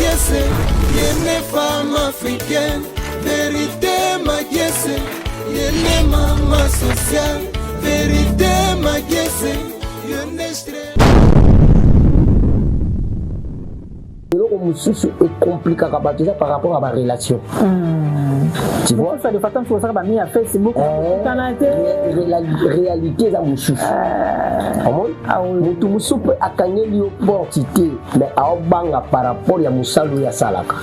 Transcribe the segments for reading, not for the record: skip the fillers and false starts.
Magiese, yene femme africaine. Vérité Magiese, yene maman sociale. Vérité Magiese, yene stress. Est compliqué par rapport à ma relation. Tu vois, ça de façon que ça va mis à Facebook. La réalité là monsieur. Ah oui. Tout monsieur peut accueillir l'opportunité, mais à obanga par rapport à Moussalo ya salaka.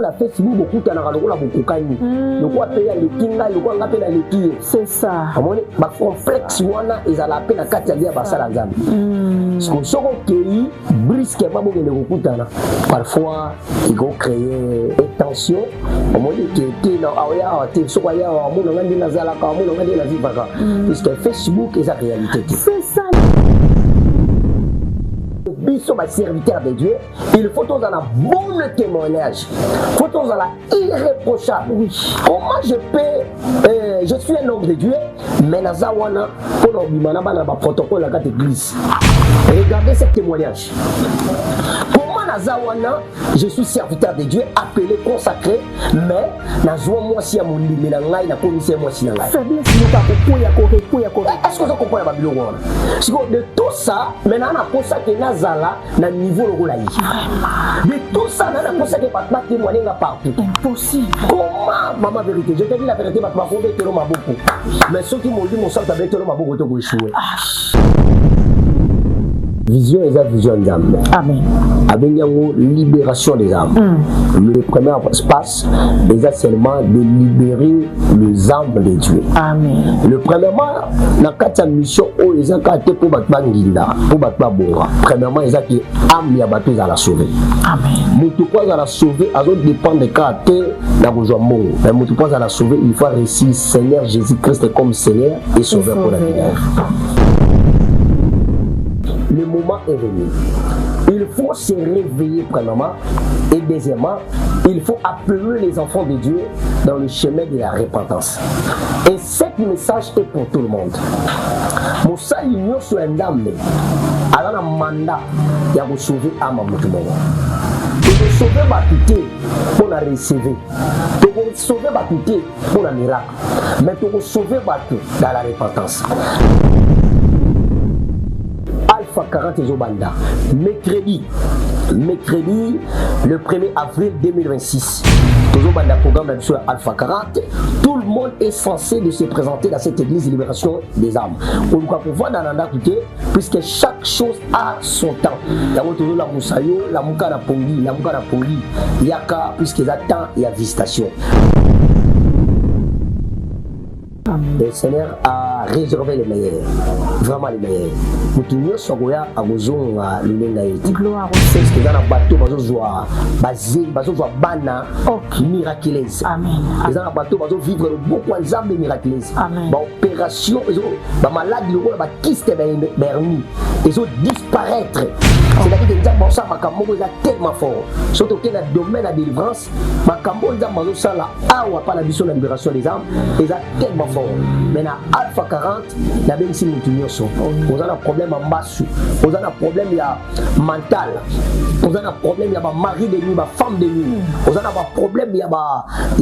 La Facebook beaucoup de gens beaucoup kani. Le quoi payer le kinga, le quoi ngape na leki. C'est ça. Amoni ba complexe wana ezala pe na kati ya basala nzambe. Soko kei brusquement bokende kokutana. Parfois il go créer des tensions. Amoni qui na awaya te soko ya amona ngandi na zala ka amona ngandi na vivaka. Puisque Facebook est la réalité. C'est ça. Sur ma serviteur de Dieu, il faut tous en un bon témoignage. Il faut tous en la irréprochable. Oui. Comment je peux, je suis un homme de Dieu, mais nazawana pour l'obimana bana ba protocole la église. Regardez ce témoignage. Comment nazawana, je suis serviteur de Dieu, appelé, consacré, mais nazwa moi si à mon lit, mais ngai na commissaire moi si ngai. Est-ce que vous comprenez la Bible? De tout ça, maintenant on a consacré nazala na niveau le rôle. De tout ça, on a consacré pas témoigner partout. Impossible. Comment, maman vérité? Je te dis la vérité, ma pauvre est tellement beaucoup. Mais ceux qui m'ont dit mon sang avec tellement beaucoup de échouer. Vision et vision d'âme. Amen. Avec la libération des âmes. Le premier espace est seulement de libérer les âmes de Dieu. Amen. Le premièrement, dans la mission, ils ont été pour battre Banginda, pour battre Bora. Premièrement, ils ont été âme et abattus à la sauver. Amen. Moutoupois à la sauver, à d'autres dépend des caractères d'Aboujouan. Mais Moutoupois à la sauver, il faut réussir Seigneur Jésus-Christ comme Seigneur et Sauveur pour la vie. Le moment est venu. Il faut se réveiller premièrement et deuxièmement, il faut appeler les enfants de Dieu dans le chemin de la repentance. Et ce message est pour tout le monde. Moussa Union sur un dame, alors un mandat qui a sauvé à ma mouton. De sauver ma pitié pour la recevoir. De sauver ma pitié pour la miracle. Mais de sauver ma pitié dans la repentance. Alpha 40 Zobanda. Mercredi, le 1er avril 2026. Zobanda programme sur Alpha 40. Tout le monde est censé de se présenter dans cette église de libération des âmes. On va pouvoir dans la puisque chaque chose a son temps. Il y a toujours la moussayo, la mouka na pongi, yaka puisque attend il y a visitation. Le Seigneur a réservé les meilleurs, vraiment les meilleurs. Pour tout le monde, Sogoya a besoin de l'unité. Gloire au Seigneur. Parce que dans le bateau, ils ont bana miraculeuse. Amen. Dans le bateau, ils ont vivre beaucoup d'ensemble miraculeuses. Amen. Opération, les malades, les kystes, ils ont disparaître. C'est-à-dire que les gens sont tellement forts. Surtout que dans le domaine de la délivrance, les gens sont pas la mission de la libération des âmes, ils sont tellement forts. Mais dans Alpha 40, il y a bien si nous on a un problème en masse, on a un problème mental, on a un problème, il y a un mari de nuit, une femme de nuit, on a un problème, il y a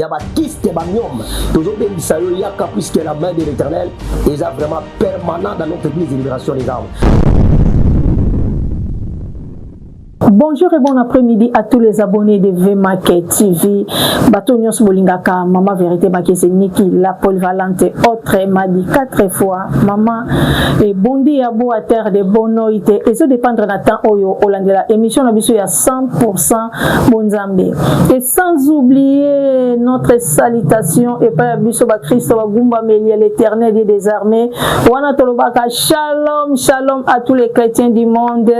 un kyste, il y a un myome. Toujours bien, il y a puisque la main de l'Éternel est vraiment permanent dans notre église de libération des âmes. Bonjour et bon après-midi à tous les abonnés de VMarket TV. Batonios Bolingaka, Maman Vérité Makese Niki, la polyvalente, autre Madi 4 fois. Maman, et bondi à beau à terre de bonoïté. Et ça dépendre d'un temps oyo, Olandela. Émission Nabiso à 100% Bonzambe. Et sans oublier notre salutation et pas Biso Christ Gumba Melia, l'éternel des armées. Wana Tolobaka, shalom, shalom à tous les chrétiens du monde.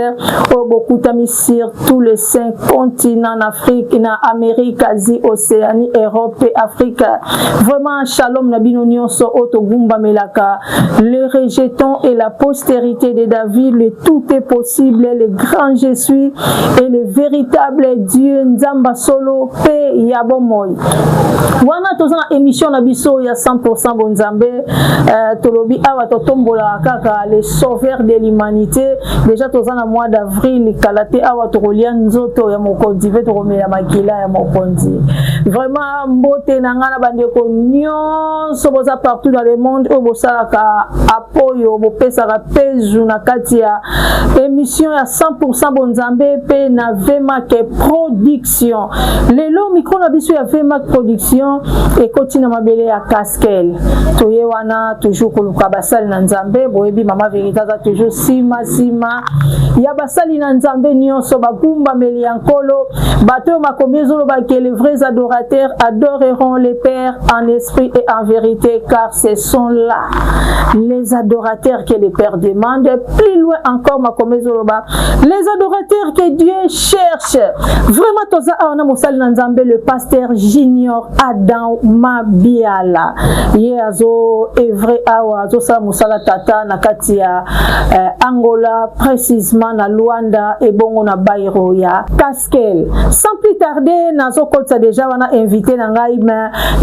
Oh, beaucoup d'amis sur tous les 5 continents, en Afrique, en Amérique, Asie, Océanie, Europe et Afrique. Vraiment, shalom, Nabino Nyonso, Otogumba Melaka. Le rejetons et la postérité de David, le tout est possible, le grand je suis et le véritable Dieu, Nzamba Solo, Pe Yabomoy. Wana tozana émission Nabiso, il y a 100% Bonzambe, Tolobi Awa Totombola Kaka, les sauveurs de l'humanité. Déjà, tozana mois d'avril, Kalate Awa awa tokolia nzoto ya mokonzi pe tokomela makila ya mokonzi. Vraiment mbote na ngana bandeko nyonso boza partout dans le monde o bosalaka apoyo bopesaka pezu na kati ya émission ya 100% bonzambe pe na VMAK production. Lelo micro na biso ya VMAK production et continue mabele ya Caskel. Toye wana toujours koluka basali na nzambe boyebi mama vérité za toujours sima ya basali na nzambe nyonso bagumba meli yankolo bato makomiezo ba que les vrais adorateurs adoreront les pères en esprit et en vérité car ce sont là les adorateurs que les pères demandent. Plus loin encore makomiezo ba les adorateurs que Dieu cherche. Vraiment toza ana mosali na nzambe le pasteur Junior Adam Mabiala ye azo evre awa azo sala musala tata na kati ya Angola précisément na Luanda et bongo na Bairo ya Caskel. Sans plus tarder nazo kotsa déjà wana invité na ngai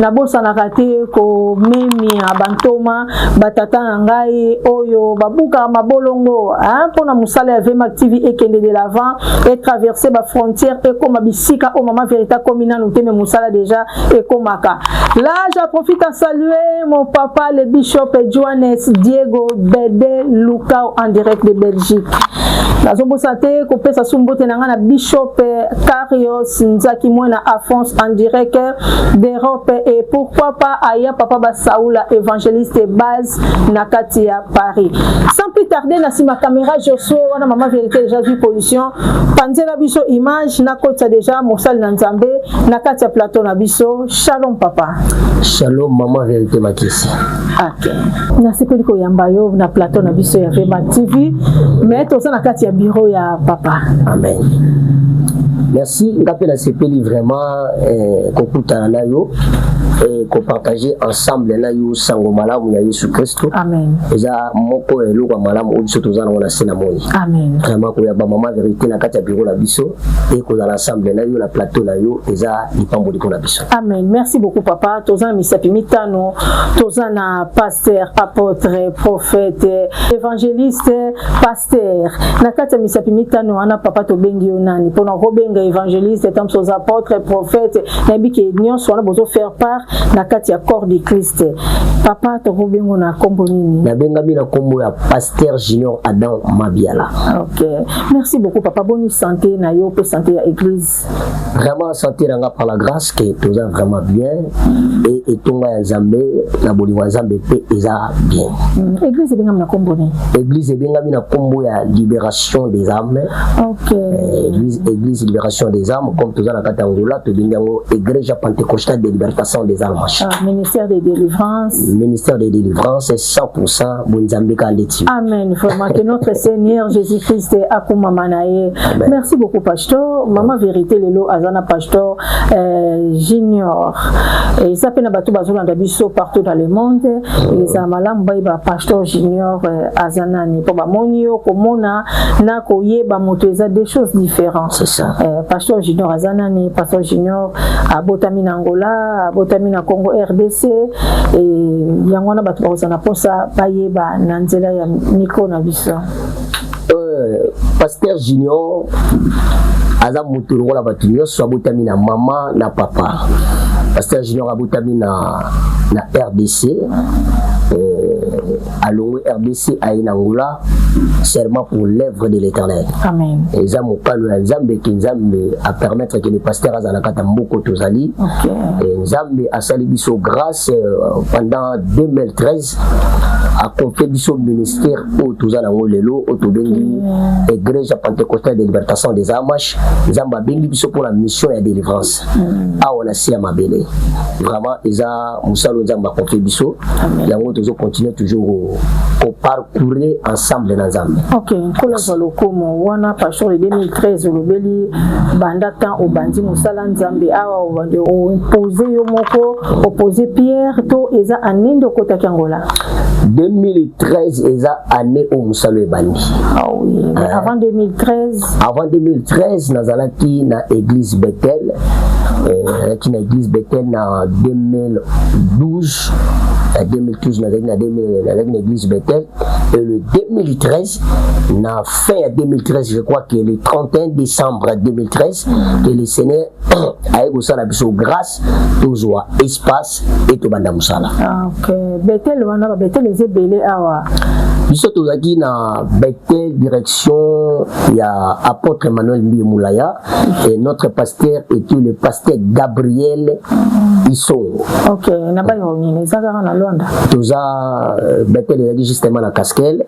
na bosa na raté ko memi abantoma batata na ngai oyo babuka mabolongo pona musala ya VMAK TV ekende de l'avant et traverser ba frontière et comme bisika au mama vérité communal nous teme musala déjà et komaka. Là je profite à saluer mon papa le bishop Johannes Diego Bede Lucao en direct de Belgique. Nazo bosate ko pesa sumbote na ngana bishop Karios Nzaki Mwena Afonso en direct d'Europe et pourquoi pas aya papa ba Saoula évangéliste base na Katia Paris. Sans plus tarder na sima caméra Josué wana mama vérité déjà vu pollution panzela biso image na kota déjà mosal na nzambe na Katia plateau na biso. Shalom papa. Shalom maman vérité makisi. OK. Na sepeli ko yamba yo na plateau na biso ya VMAK TV mais to na Katia bureau ya papa. Amen. Merci, ngapela sepeli vraiment kokutana na yo et ko partager ensemble na yo sango malamu ya Yesu Kristo. Amen. Eza moko eluka malamu obiso tozana wana sena moni. Amen. Vraiment ko ya ba mama vérité na kati ya bureau la biso et ko dans l'ensemble na yo na plateau na yo eza lipambo liko na biso. Amen. Merci beaucoup papa. Tozana misapi mitano, tozana pasteur, apôtre, prophète, évangéliste, pasteur. Na kati ya misapi mitano ana papa to bengi onani pona robenga évangéliste tant aux apôtres, prophètes, nabi ke nyonso wana bozo faire part na kati ya corps de Christ. Papa to robengo na kombo nini? Na benga bi na kombo ya pasteur Junior Adam Mabiala. OK. Merci beaucoup papa. Bonne santé na yo pe santé ya église. Vraiment santé nga par la grâce que tout a vraiment bien et tonga ya Nzambe na bolingo Nzambe pe eza bien. Église benga na kombo nini? Église benga bi na kombo ya libération des âmes. OK. Église libération des âmes comme tout ça na kata Angola to bingango Église pentecôtale de libération des âmes. Ministère de délivrance. Ministère de délivrance 100% Bonzambe Kaleti. Amen. Vraiment que notre Seigneur Jésus-Christ akuma manaye. Merci beaucoup pasteur. Maman vérité lelo azana pasteur Junior. Et ça pena batu bazolanda biso partout dans le monde. Et ça malam ba pasteur Junior azana ni po ba monio komona na koyeba moto eza des choses différentes. C'est ça. Pasteur Junior azana ni pasteur Junior abotami na Angola, abotami na Congo RDC et yangwana batu bazana posa bayeba na nzela ya miko na biso. Pasteur Junior aza moto ngola batu nyonso abotami na mama na papa. Pasteur Junior abotami na RDC alongo RDC à Angola serment pour l'œuvre de l'Éternel. Amen. Et ça mokalo ya Nzambe ki Nzambe a permettre que le pasteur azana kata mboko tozali. OK. Et Nzambe a sali biso grâce pendant 2013 a confié biso ministère au tozala ngolelo au tobengi Église pentecôtale de libération des âmes. Nzamba bengi biso pour la mission et délivrance. Ah on a si à mabele. Vraiment eza musalo Nzamba confié biso. Yango tozo continuer toujours au parcourir ensemble dans Nzambe. OK, kola zalokomo wana pastor 2013 lobeli banda temps au bandi musala Nzambe awa o imposer yo moko opposer Pierre to eza anendo kota Angola. 2013 eza année au musalo ebandi. Ah oui, mais avant 2013. Avant 2013 nazalaki na église Bethel. Qui na église Bethel na 2012. À 2012 nazalaki na l'église Bethel. Et le 2013 na fin à 2013, je crois que le 31 décembre 2013 que le Seigneur a eu ça la grâce toujours espace et tout banda musala. Ah OK. Bethel wana ba Bethel les belé awa. Biso tozaki na Bethel direction il y a apôtre Emmanuel Mbimoulaya et notre pasteur était le pasteur Gabriel Isongo. OK, na ba yo ni zakara na Luanda. Toza Bethel ezaki justement na Kaskel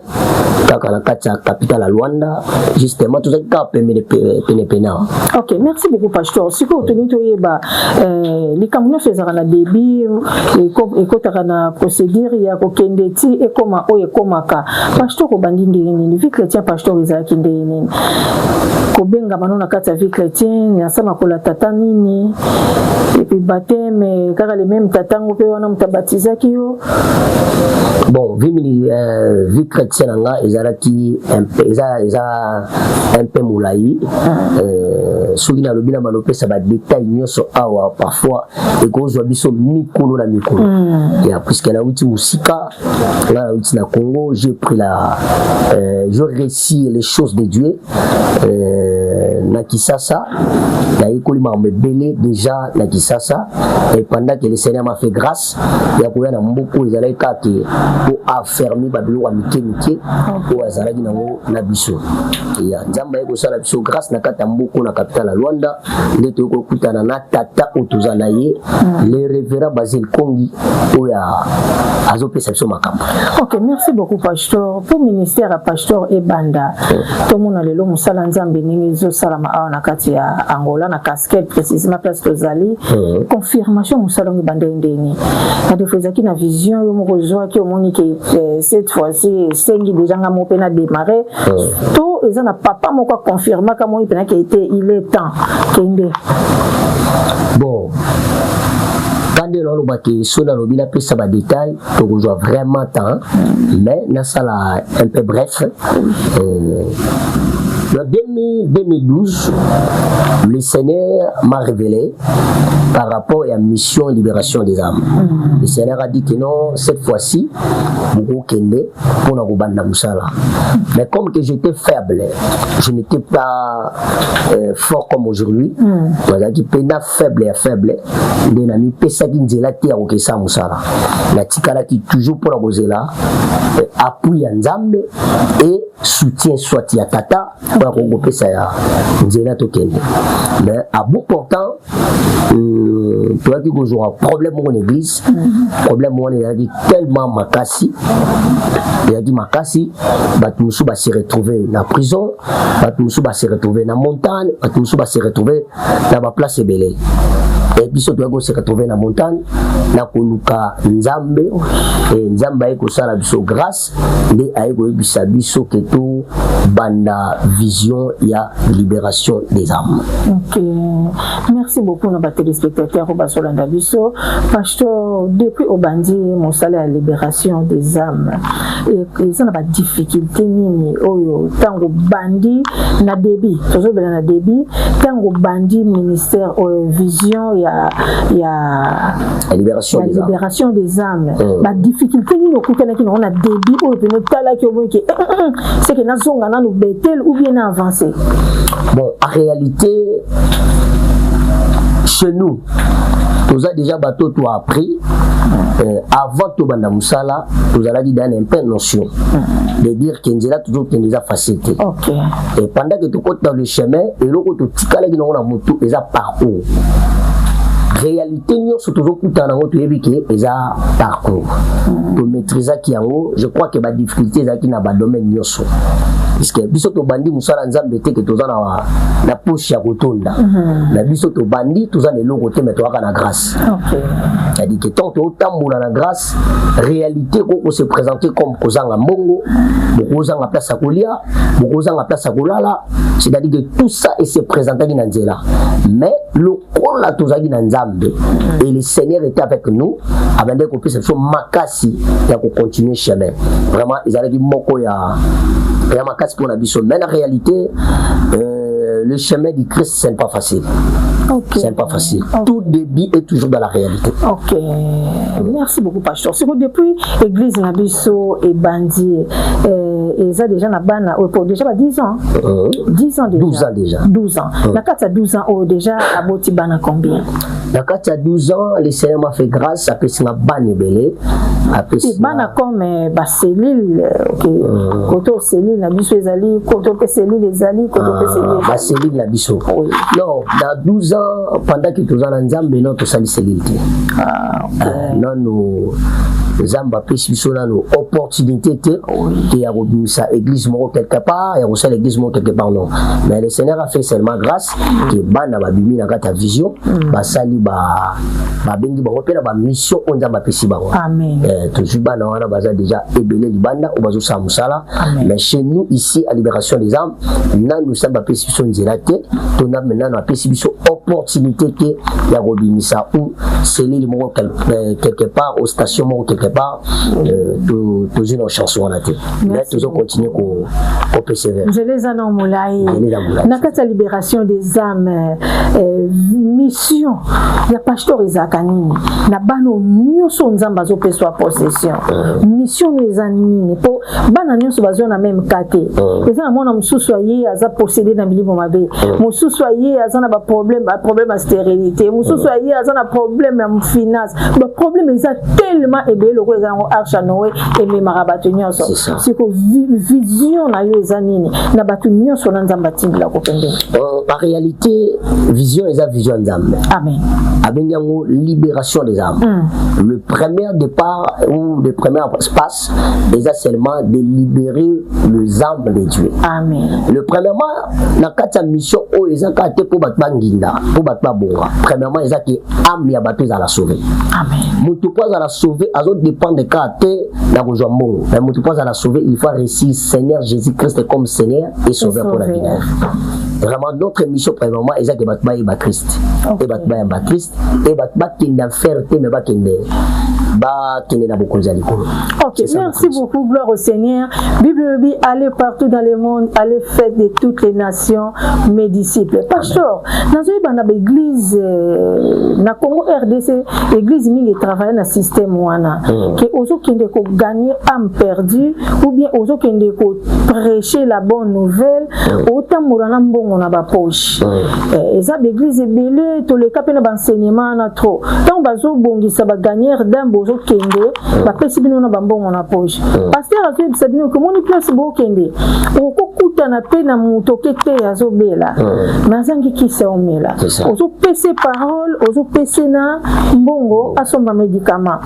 kaka na kati ya capitale à Luanda justement tozaki ka pena. OK, merci beaucoup pasteur. Siko toni toyeba likamuna fezaka na débit et kotaka na procédure ya kokende ti et comment o ekomaka. Pasteur kobandi ndini vie chrétien pasteur ezaki ndini. Kobenga manona kati ya vie chrétien ya sama kola tata nini et puis baptême kaka les mêmes tatango pe wana mutabatizaki yo. Bon, vie chrétienne nga ezalaki un peu moulayi. Soki na lobi na malopesa ba détail nyonso awa parfois ekozwa biso mikolo na mikolo. Et puisque na uti musika là uti na Congo, j'ai pris je récite les choses de Dieu na Kisasa na ikoli mambe belé déjà na Kisasa et pendant que le Seigneur m'a fait grâce ya koya na mboko ezalaki kaka pour affermir babilo wa mike pour azalaki na biso ya nzamba eko sala biso grâce na kata mboko na capitale la Luanda ndeto ko kutana na tata otuzana ye le révérend Basile Kongi oya azopesa biso makambo. OK, merci beaucoup pasteur. Pour ministère à pasteur Ebanda tout le monde lelo musala nzambe ningi zo salama awa na kati ya Angola na casquette précisément place tozali confirmation musala Ebanda ndeni na defezaki na vision yo moko zo ki omoni ke cette fois-ci sengi déjà nga mo pena démarrer tout ils ont papa moko confirmer comme il il est temps kende. Bon quand on voit que sur la lobby la piste ba détail pour qu'on soit vraiment temps mais na sala un peu bref en 2012 le Seigneur m'a révélé par rapport à la mission libération des âmes. Le Seigneur a dit que non, cette fois-ci pour kende pour na robanda musala. Mais comme que j'étais faible, je n'étais pas fort comme aujourd'hui. Voilà qui pena faible et faible de na mi pesa ki nzela te o ke sa musala. La tikala qui toujours pour la bozela appui ya nzambe et soutien soit ya tata pour regrouper ça ya nzela to kende. Mais à bout portant toi qui vous aura problème en église, problème on est tellement makasi. Il a dit makasi, Batmusu va se retrouver dans la prison, Batmusu va se retrouver dans la montagne, Batmusu va se retrouver dans la place belée. Et puis surtout on se retrouver dans la montagne, na koluka nzambe, et nzambe aiko sala biso grâce, nde aiko bisa biso que tout banda vision ya libération des âmes. OK. Merci beaucoup nos téléspectateurs au Basolanda biso. Pasteur depuis au bandi mon salaire à libération des âmes. Et ça n'a pas de difficulté ni oyo tango bandi na débit, toujours bien na débit, tango bandi ministère vision ya la libération des âmes. La difficulté ni no kutana ki on a débit ou puis no tala ki o ki c'est que na zonga na no betel ou bien avancer. Bon, en réalité chez nous nous a déjà bateau tout appris avant tout banda musala nous allons dire un peu notion de dire que nzela toujours que nous a facilité. OK. Et pendant que tu comptes dans le chemin et l'autre tu tikala qui n'ont na moto et ça parcours réalité nous c'est toujours tout en haut tu es que et ça parcours pour maîtriser qui en haut je crois que la difficulté ça qui n'a pas domaine nyoso parce que biso to bandi musala nzambe te que toza na poche ya kotonda na biso to bandi toza le logo te mais to aka na grâce. C'est-à-dire que tant to tambola na grâce réalité ko se présenter comme kozanga mbongo kozanga place à kolia kozanga place à kolala, c'est-à-dire que tout ça et se présenter na nzela mais le kola tozaki na nzambe et le Seigneur était avec nous abandé ko pesa so makasi ya ko continuer chemin vraiment ils allaient dire moko ya makasi pour la biso mais en réalité le chemin du Christ c'est pas facile. C'est pas facile. Tout début est toujours dans la réalité. Ok. Merci beaucoup, pasteur. C'est que depuis l'église Nabiso et Bandi, et ça déjà na bana pour déjà 10 ans. 10 ans déjà. 12 ans déjà. 12 ans. La carte à 12 ans déjà à Boti bana combien? La carte à 12 ans, le Seigneur m'a fait grâce à Pessina Bani Belé. C'est bana comme cellule. OK. Koto cellule Nabiso ezali, koto cellule ezali, koto cellule. Cellule Nabiso. Non, dans 12 ans pendant que tu as un Nzambe notre salicélité. Non nous Zamba pesi na nos opportunités te ya robimisa église moko quelque part ya rosa l'église moko quelque part non mais le Seigneur a fait seulement grâce que bana ba bimi na kata vision ba sali ba bengi ba opela ba mission on Nzamba pesi ba amen toujours bana wana baza déjà ebelé libanda ou bazo sa musala mais chez nous ici à Libération des âmes nous Nzamba pesi biso nzela te on a maintenant na pesi biso opportunité que ya robimisa ou cellule moko quelque part aux stations moko quelque part toujours une chanson on a été mais toujours continuer qu'on persévère. Je les annonce moulay na kata libération des âmes mission ya pasteur Isakanini na bano nyonso nzamba zo peswa possession mission les anini po bana nyonso bazo na même kate eza na mona mususu aye aza possédé na bilimo mabe mususu aye aza na ba problème à stérilité mususu aye aza na problème ya finance ba problème eza tellement ébélé ko eza ngo archa noé et me marabato nyonso c'est que vision na yo eza nini na batu nyonso na nzamba tindila ko pende en réalité vision eza vision nzambe amen abenyango libération des âmes le premier départ ou le premier espace déjà seulement de libérer les âmes de Dieu amen le premièrement na kata mission o eza ka te pour batba nginda pour batba bonga premièrement eza ki âme ya bato za la sauver amen mutu pour za la sauver azo dépend de ka te na kozwa mbongo mais mutu pour za la sauver il faut réussir Seigneur Jésus-Christ comme Seigneur et Sauveur pour la vie vraiment notre mission premièrement eza que batba et ba Christ et batba et ba Christ et batba qui n'a faire te mais ba kende na beaucoup de likolo. OK, merci beaucoup, gloire au Seigneur. Bible dit allez partout dans le monde, allez faire de toutes les nations mes disciples. Pasteur, dans une église na Congo RDC, église mingi travaille na système wana que ozo kende ko gagner âme perdue ou bien ozo kende ko prêcher la bonne nouvelle autant morana mbongo na ba poche. Et ça l'église belé to le capé na enseignement na trop. Tant bazo bongisa ba gagner d'âme bozo kende ba pesi bino na bambongo na poche. Pasteur a fait sabino que mon place bo kende. Okokuta na pe na mutoke te azobela. Nazangi kisa omela. Ozo pese parole, ozo pese na mbongo asomba médicament.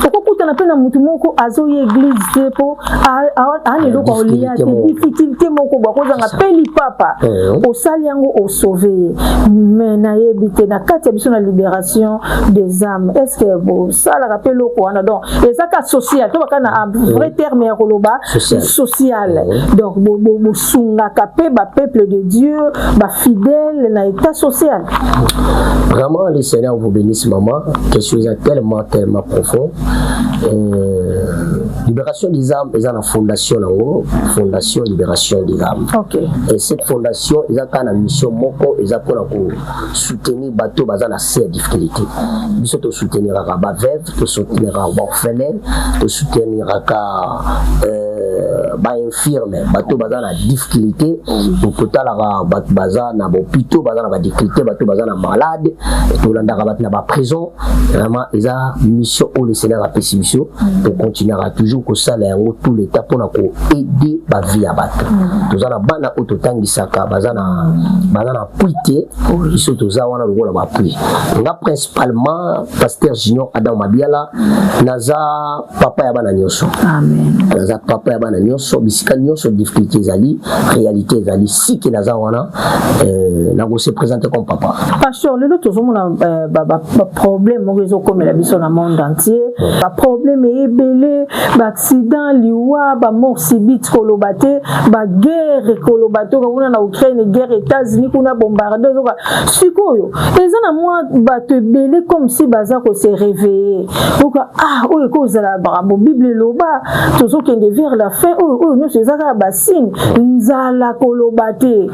Okokuta na pe na mutu moko azo église te po a ne loko olia te difficulté moko ba kozanga peli papa. Osali yango o sauver. Mais na yebite na kati biso na libération des âmes. Est-ce que vous ça la rappelle loko wana donc et ça ka social to ba na vrai terme ya koloba social. Donc bo sunga kapé ba peuple de Dieu ba fidèle na état social. Vraiment le Seigneur vous bénisse maman, quelque chose tellement profond. Libération des âmes est la fondation là-haut, fondation libération des âmes. OK. Et cette fondation ils ont une mission moko ils ont pour soutenir bateau bazana ces difficultés. Ils sont soutenir à ba veuve, pour soutenir à orphelin, pour soutenir à ba infirme, bateau bazana difficulté, pour kotala ba bazana ba hôpital bazana ba difficulté, bateau bazana malade, pour landa na ba prison. Vraiment ils ont mission où le Seigneur a payé mission pour continuer à toujours que ça là tout l'état pour aider ba vie à battre. Tous ana bana ototangi saka bazana puité, ils sont tous wana lokola ba puité. Nga principalement pasteur Junior Adam Mabiala naza papa ya bana nyonso. Amen. Naza papa ya bana nyonso nyonso bisika nyonso difficulté ezali réalité ezali siki naza wana nango se présenter comme papa. Pasteur, le lot tozomona problème moko ezokomela biso na monde entier, ba problème ebele, ba accident liwa, ba mort subite koloba te, ba guerre koloba te kuna na Ukraine, guerre États-Unis kuna bombardé zoka sikoyo eza na mwa bato ebele comme si baza ko se réveiller donc oyo kozala bravo Bible loba tozokende vers la fin oyo nyonso ezaka basine nzala koloba te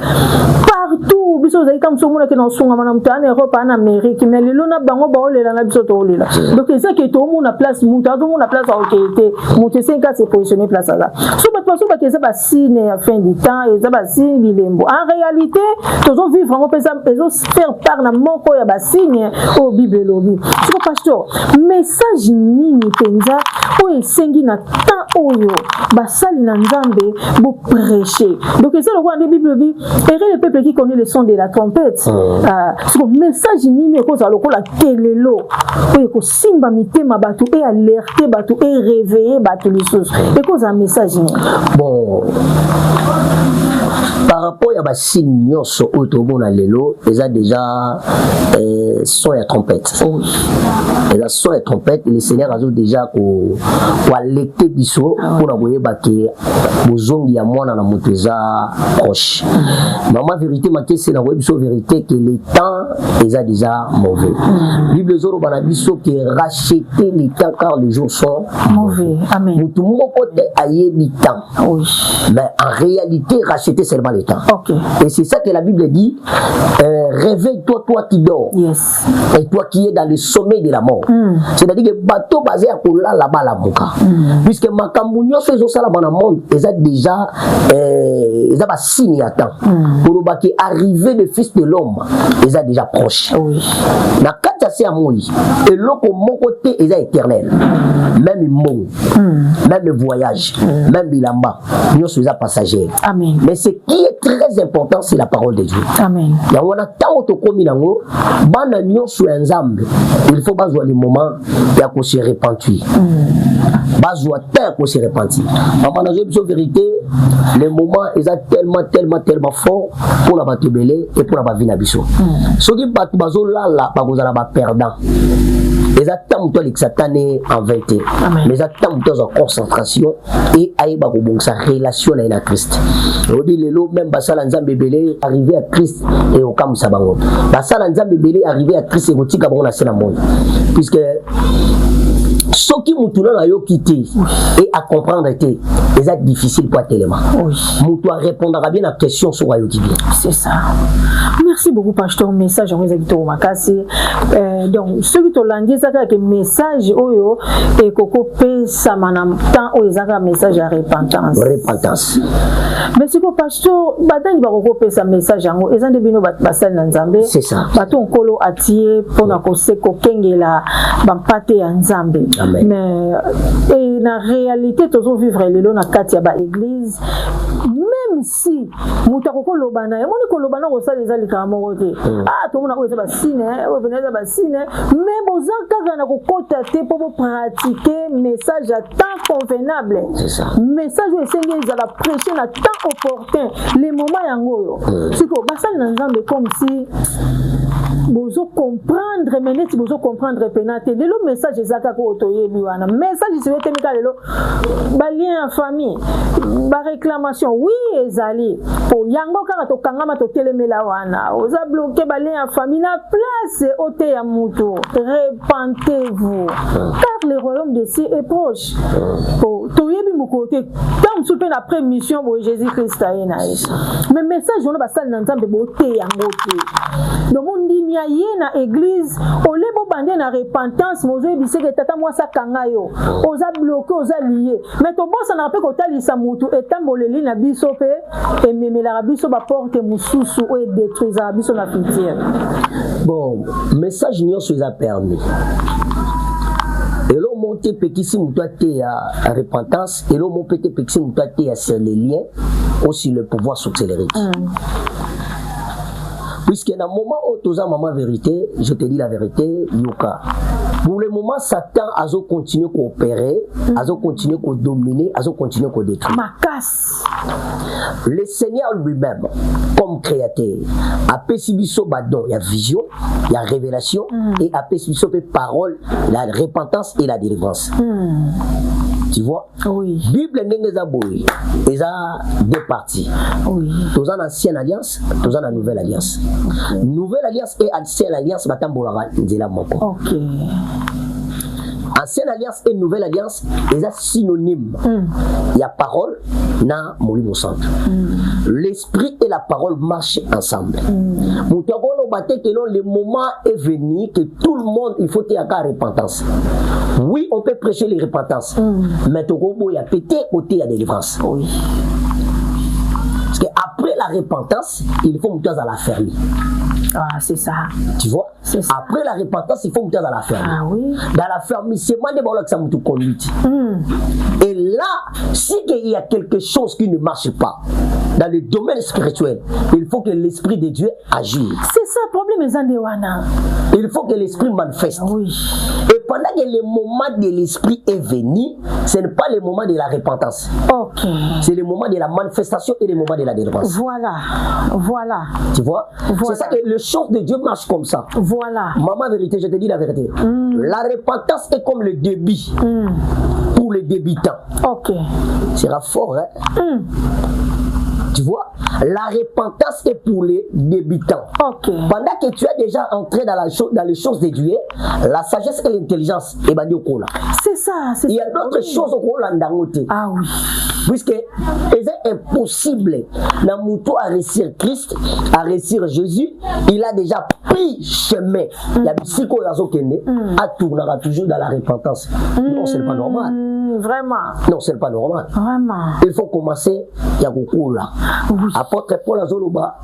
partout biso zali comme so mona ke na sunga mana mutane Europe na Amérique mais lelo na bango ba olela na biso to olela donc c'est que to mona place muta to mona place autorité muté 5 se positionner place là so ba ke ça basine à fin du temps et ça basine bilembo en réalité tozo vivre en pesa ezo faire part na moko ya basine au Bible lobi c'est pasteur message nini penza o esengi na temps oyo basali na nzambe bo prêcher donc c'est le roi de Bible bi et le peuple qui connaît le son de la trompette c'est le message nini ko za lokola kelelo o ko simba mitema batu et alerter batu et réveiller batu lisusu et ko za message nini bon par rapport à basine nyonso oyo tobona lelo eza déjà son ya trompette eza son ya trompette le Seigneur azo déjà ko alerter biso pour na boyeba ke bozongi ya mwana na moto eza proche maman vérité makese na biso vérité que le temps eza déjà mauvais Bible zoro bana biso que racheter le temps car les jours sont mauvais amen mutu moko te ayebi temps mais en réalité racheter seulement le temps et c'est ça que la Bible dit réveille-toi toi qui dors et toi qui es dans le sommeil de la mort c'est-à-dire que bateau basé à kola là-bas la muka puisque makambu nyonso ezosala dans le monde eza déjà eza ba signe à temps pour baki arriver le fils de l'homme eza déjà proche na kata se amoi et loko moko te eza éternel même mbongo même le voyage même bilamba nyonso eza passager amen mais ce qui est très important c'est la parole de Dieu amen ya wana tango tokomi nango bana nyonso ya nzambe il faut bazwa le moment ya ko se repentir bazwa terre ko se repentir maman na zo vérité le moment est tellement fort pour la batebele et pour la bavina biso soki batu bazo lala bakozala ba perdant les attentes de l'exatane en 20 les attentes de concentration et aïba ko sa relation avec Christ on dit lelo même basala nzambe belé arriver à Christ et au kamsa bango basala nzambe belé arriver à Christ et kotika bango na sena monde puisque ce qui mutuna na yo quitté et à comprendre était déjà difficile pour tellement mutua répondra bien à la question sur ayo qui bien c'est ça merci beaucoup pasteur message en exécuteur makasi donc ce qui to langi ça que message oyo et koko pesa manam temps o ezaka message à repentance merci beaucoup pasteur badani ba koko pesa message yango ezande bino basal na nzambe c'est ça bato nkolo atie pona ko se ko kengela bampate ya nzambe mais et na réalité tozo vivre lelo na kati ya ba église même si mutako ko lobana ya moni ko lobana ko sala ezali kama ngote to mona ko ba sine o veneza ba sine mais bozaka kana ko kota te pour pratiquer message à temps convenable c'est ça message où essayer de la prêcher na temps opportun les moments yango c'est ko basali na nzambe comme si bozo comprendre mais neti bozo comprendre penate lelo message ezaka ko otoyebi wana message c'est temika lelo ba lien en famille ba réclamation oui ezali pour yango kaka to kangama to telemela wana oza bloquer ba lien en famille na place ote ya muto repentez-vous car le royaume de Dieu est proche pour toyebi mukote tam soupe na après mission bo Jésus Christ aina mais message on ba sala na nzambe bo te yango te le monde dit na église au lebo bandé na repentance mozo biseke tata moi sa kanga yo oza bloqué oza lié mais to bossa na pe ko talisa mutu etamboleli na biso pe et memela biso ba porte mususu o e détruisa biso na futur bon message nyonso eza permis et l'homme monte pekisi mutu te à repentance et l'homme monte pekisi mutu te sur les liens aussi le pouvoir s'accélérer puisque dans le moment où tu as maman vérité, je te dis la vérité, Yuka. Pour le moment, Satan a continué à coopérer, a continué à dominer, a continué à détruire. Ma casse. Le Seigneur lui-même, comme créateur, a perçu son badon, il y a vision, il y a révélation, et a perçu son parole, la repentance et la délivrance. Tu vois? Oui. Bible n'est pas boy. Il y a deux parties. Oui. Tous en ancienne alliance, tous en nouvelle alliance. Okay. Nouvelle alliance et ancienne alliance, batambolara ndela moko. OK. Ancienne alliance et nouvelle alliance, ils sont synonymes. Il y a parole, na molimo centre. L'esprit et la parole marchent ensemble. Le moment est venu que tout le monde, il faut qu'il y ait repentance. Oui, on peut prêcher les repentances, mais il y a pété côté à délivrance. Oui. Parce qu'après la repentance, il faut monter à la ferme. Ah, c'est ça. Tu vois? C'est ça. Après la repentance, il faut monter dans la ferme. Ah oui. Dans la ferme, c'est moi qui ça me conduit. Et là, si il y a quelque chose qui ne marche pas dans le domaine spirituel, il faut que l'esprit de Dieu agisse. C'est ça le problème, les il faut que l'esprit manifeste. Oui. Et pendant que le moment de l'esprit est venu, ce n'est pas le moment de la repentance. Ok. C'est le moment de la manifestation et le moment de la délivrance. Voilà. Voilà. Tu vois? Voilà. C'est ça que le chose de Dieu marche comme ça. Voilà. Maman, vérité, je te dis la vérité. La repentance est comme le débit pour les débutants. Ok. C'est fort, hein? Tu vois, la repentance est pour les débutants. Ok. Pendant que tu es déjà entré dans les choses de Dieu, la sagesse et l'intelligence, c'est ça. Il y a d'autres choses au Kola. Ah oui. Puisque c'est impossible à réussir Christ, à réussir Jésus, il a déjà pris chemin. Il y a à tourner toujours dans la repentance. Non, c'est pas normal. Vraiment. Non, c'est pas normal. Vraiment. Il faut commencer. Il y a beaucoup là. Oui. Apôtre Paul Azoloba,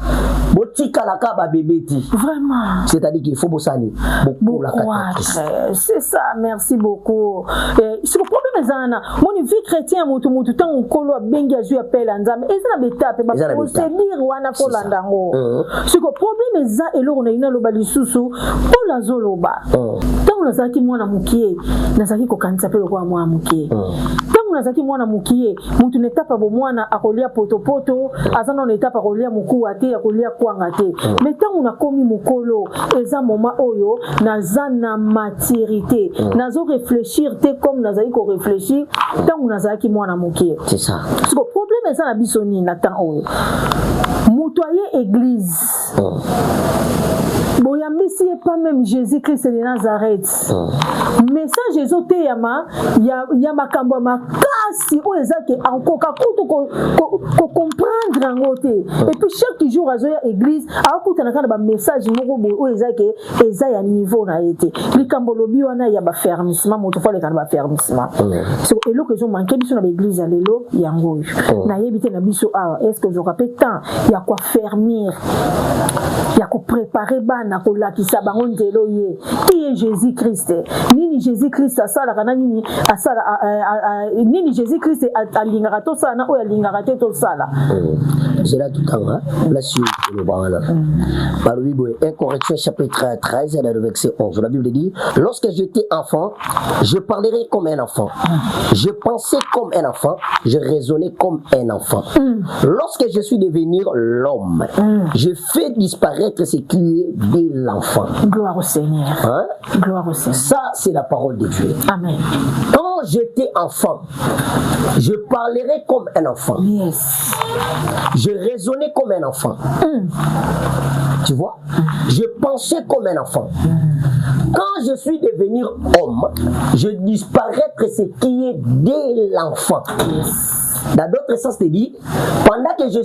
vraiment. C'est-à-dire qu'il faut bossani. Beaucoup la c'est ça, merci beaucoup. C'est le problème, Zana. Mon vie chrétien, mon temps, on colo bengi azu appel anzame. Et ça n'a pas été fait. Procédure wana pour l'andango. C'est le problème, ça et là on a une lobali susu. Paul Azoloba. Tant on a ça qui moi na mukie, na ça qui kokanisa pe kwa moi mukie. Tant on a ça qui moi na mukie, mutu n'etapa bo mwana akolia poto. Azana on etapa akolia muku ate akolia kwanga te. Mais tant on a commis mukolo, eza moment oyo na zana maturité. Nazo réfléchir te comme nazali ko réfléchir tant on a ça qui moi na mukie. C'est ça. Parce que le problème est ça la bisoni na tant oyo. Mutoyer église. Bon, il y a Messie pas même Jésus-Christ de Nazareth. Mais ça, Jésus, il y a ma cambo, ma casse, où est-ce que encore comprendre en côté. Et puis chaque jour, à l'église, à côté de message, où est-ce que il y a niveau na été. Les cambo lobby, on a y a ba fermissement, mon fois les cambo fermissement. Et là que je manquais biso na l'église à l'élo, il y a ngoi. Na yebité na biso ah, est-ce que je rappelle tant, il y a quoi fermir, il y a quoi préparer ban. Qui est Jésus-Christ? Nini Jésus-Christ a ça la nini a ça nini Jésus-Christ a lingarato ça na o ya lingarato to ça là. C'est là tout temps là sur le bas là. Par la Bible 1 Corinthiens chapitre 13 et le verset 11 la Bible dit lorsque j'étais enfant je parlerai comme un enfant. Je pensais comme un enfant, je raisonnais comme un enfant. Lorsque je suis devenu l'homme, je fais disparaître ce qui est de l'enfant. Gloire au Seigneur. Hein? Gloire au Seigneur. Ça, c'est la parole de Dieu. Amen. Quand j'étais enfant, je parlerais comme un enfant. Yes. Je raisonnais comme un enfant. Tu vois? Je pensais comme un enfant. Quand je suis devenu homme, je disparaître ce qui est de l'enfant. Yes. Dans d'autres sens, c'est dit, pendant que je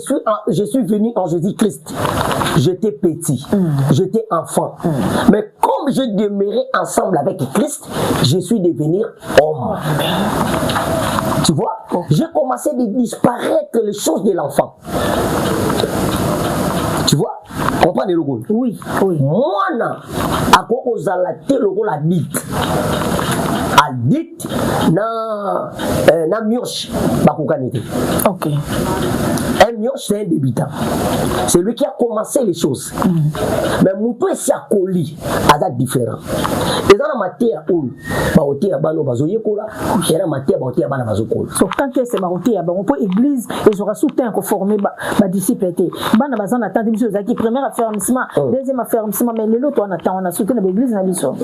suis venu en Jésus-Christ, j'étais petit, j'étais enfant. Mais comme je demeurais ensemble avec Christ, je suis devenu homme. Tu vois, j'ai commencé à disparaître les choses de l'enfant. Tu vois, comprenez le goût? Oui, oui. Moi, à quoi vous allez le rôle à dit? À dit, na mioche, bakukanité. Ok. Un Nyon, c'est un débutant. C'est lui qui a commencé les choses. Mais mon père, c'est à Koli, à date différent. Et dans la matière, où Baoté a bano bazoyekola, et la matière Baoté a bana bazokola. So quand c'est Baoté, on peut église, ils aura soutien pour former ma disciple. Bana bazan attend des choses qui premier affermissement, deuxième affermissement, mais l'autre on attend, on a soutenu l'église na biso.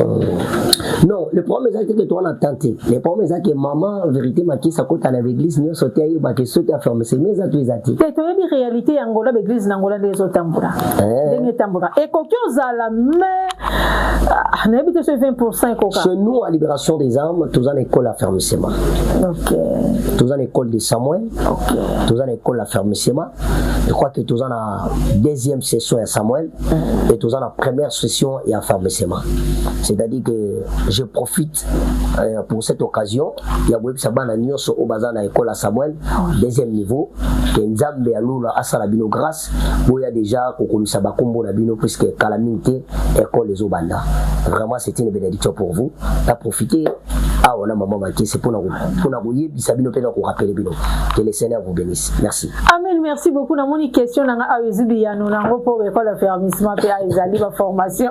Non, le problème c'est que toi on a tenté. Le problème c'est que maman, vérité, ma qui s'accorde à l'église, nous sauter aïe, bah que sauter affermissement, mais ça tu les attends. C'est une réalité Angola, l'église n'Angola des autres tamboura. Des tamboura. Et quand on a la main, on habite sur 20% coca. Chez nous, à Libération des âmes, tous en école affermissement. Ok. Tous en école de Samuel. Ok. Tous en école affermissement. Je crois que tous en la deuxième session à Samuel et tous en la première session et affermissement. C'est-à-dire que je profite pour cette occasion. Il y a beaucoup de sabana nyoso au bazar à l'école à Samuel, deuxième niveau. Que Nzambe à l'oula à Salabino grâce. Où il y a déjà Kokolu Sabakumbo Nabino puisque calamité école les Obanda. Vraiment, c'était une bénédiction pour vous. T'as profité. Ah, on a maman qui c'est pour nous Bisabino Pena pour rappeler Bino. Que le Seigneur vous bénisse. Merci. Amen, merci beaucoup. Dans mon question, dans Aouzibi, nous avons pour l'école d'affermissement, Ezali, ma formation.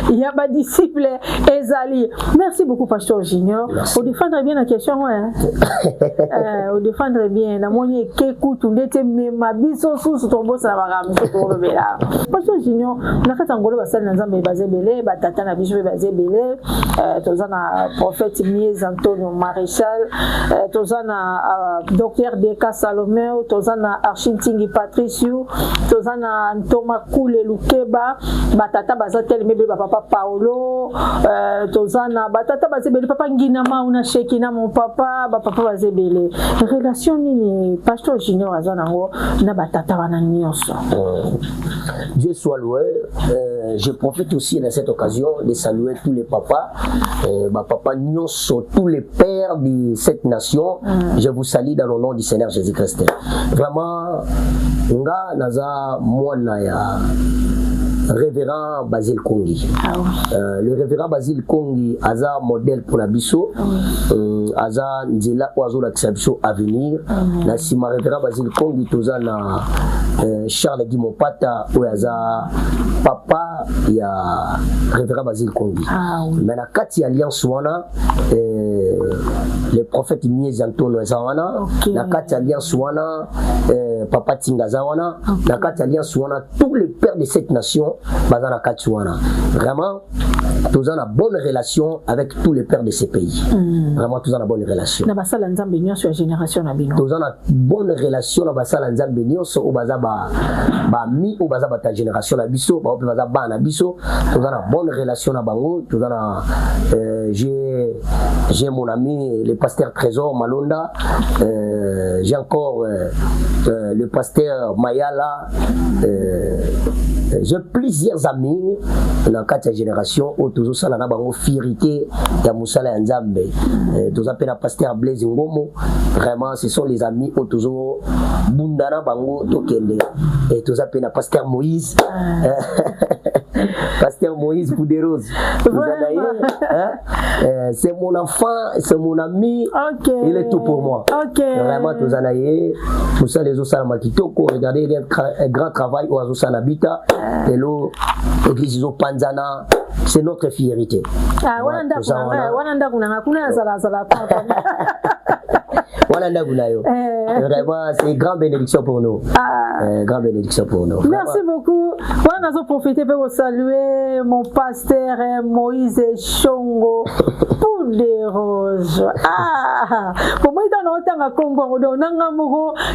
Il y a ma disciple, Ezali. Merci beaucoup, Pasteur Junior. On défendrait bien la question, hein. On défendrait bien. Dans mon écoute, on était ma biso sous ton boss à la rampe pour le béla. Pasteur Junior, n'a pas d'angolo, bah, ça n'a pas basé belé, bah, tata n'a pas basé belé, tozana prophète Mies Antonio Maréchal, tozana docteur Deka Salomé, tozana Archintingi Patricio, tozana Thomas Koule Lukeba, batata bazatel mebe papa Paolo, tozana batata bazebele papa Nginama una Shekina mon papa, papa bazebele. Relation ni Pasteur Junior azanango na batata wana nyonso. Dieu soit loué. Je profite aussi de cette occasion de saluer tous les papas, papa nyonso, tous les pères de cette nation. Je vous salue dans le nom du Seigneur Jésus-Christ. Vraiment, nga naza mwana ya révérend Basile Kongi. Le révérend Basile Kongi aza modèle pour la biso. Aza nzela oazo la biso à venir. Na sima révérend Basile Kongi toza na Charles Guy Mopata ou aza papa ya révérend Basile Kongi. Mais na kati alliance wana le prophète Mies Antonio Zawana, na kati alliance wana papa Tingaza wana, na kati alliance wana tous les pères de cette nation bazana kati wana. Vraiment tous en a bonne relation avec tous les pères de ces pays. Vraiment tous en a bonne relation. Na basala nzambe nyonso ya génération na bino. Tous en a bonne relation na basala nzambe nyonso o baza ba mi o baza ba ta génération na biso, ba o baza ba na biso. Tous en a bonne relation na bango. Tous en a j'ai mon ami le pasteur Trésor Malonda. J'ai encore le pasteur Mayala. J'ai plusieurs amis dans cette génération où tous ça na bango fierté ya musala nzambe. Tous appellent la pasteur Blaise Ngomo. Vraiment ce sont les amis où tous bundana bango tokende. Et tous appellent la pasteur Moïse. Pasteur Moïse Pouderose. C'est mon enfant, c'est mon ami. Il est tout pour moi. Vraiment tous anaye. Tout ça les osala makitoko. Regardez un grand travail au Azosana Bita. Et l'eau, l'église Panzana, c'est notre fierté. Wananda Vraiment, c'est une grande bénédiction pour nous. Grande bénédiction pour nous. Merci beaucoup. On a profité pour saluer mon pasteur Moïse Chongo Pouderose. Pour moi, il y a un combo.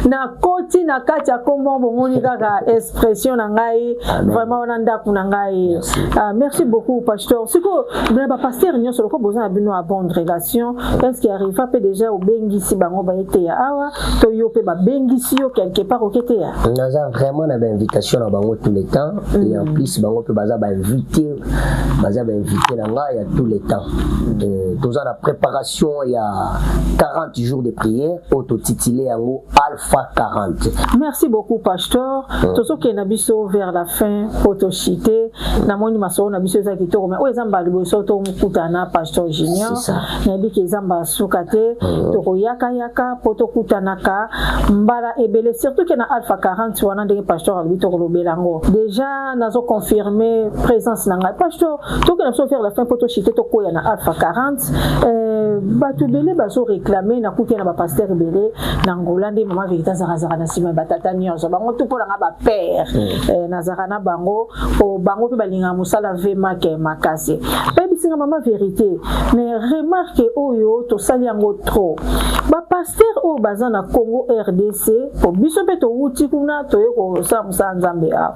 Na koti na kati ya kombo bomoni kaka expression na ngai vraiment on anda kuna ngai. Merci beaucoup pasteur. Siko na pasteur nyonso loko besoin bino a bonne relation. Est-ce qu'il arrive pas déjà au bengisi bango ba ete ya awa to yo pe ba bengisi yo quelque part au kete ya. On a vraiment une invitation à bango tous les temps et en plus bango pe baza ba inviter na ngai à tous les temps. Dans la préparation il y a 40 jours de prière auto-titulé en Alpha 40. Merci beaucoup pasteur. Tozo ke na biso vers la fin autochité na moni maso na biso za kitoko mais o ezamba liboso to mukutana pasteur Junior na bi ke ezamba sukate to ko yaka yaka poto kutanaka mbala ebele surtout que na Alpha 40 wana ndenge pasteur albito kolobelango déjà nazo confirmer présence nanga pasteur to que na so faire la fin poto chité to koya na Alpha 40 bato belé bazo réclamer na kutia na ba pasteur belé na Angola ndé mama vérité zarazara na sima batata nyonso bango tout pour nga ba père nazarana bango o bango pe balinga musala VMAK makasi pe bisinga mama vérité mais remarque oyo to sali yango trop ba pasteur o baza na Congo RDC po biso pe to uti kuna to yeko sa nzambe a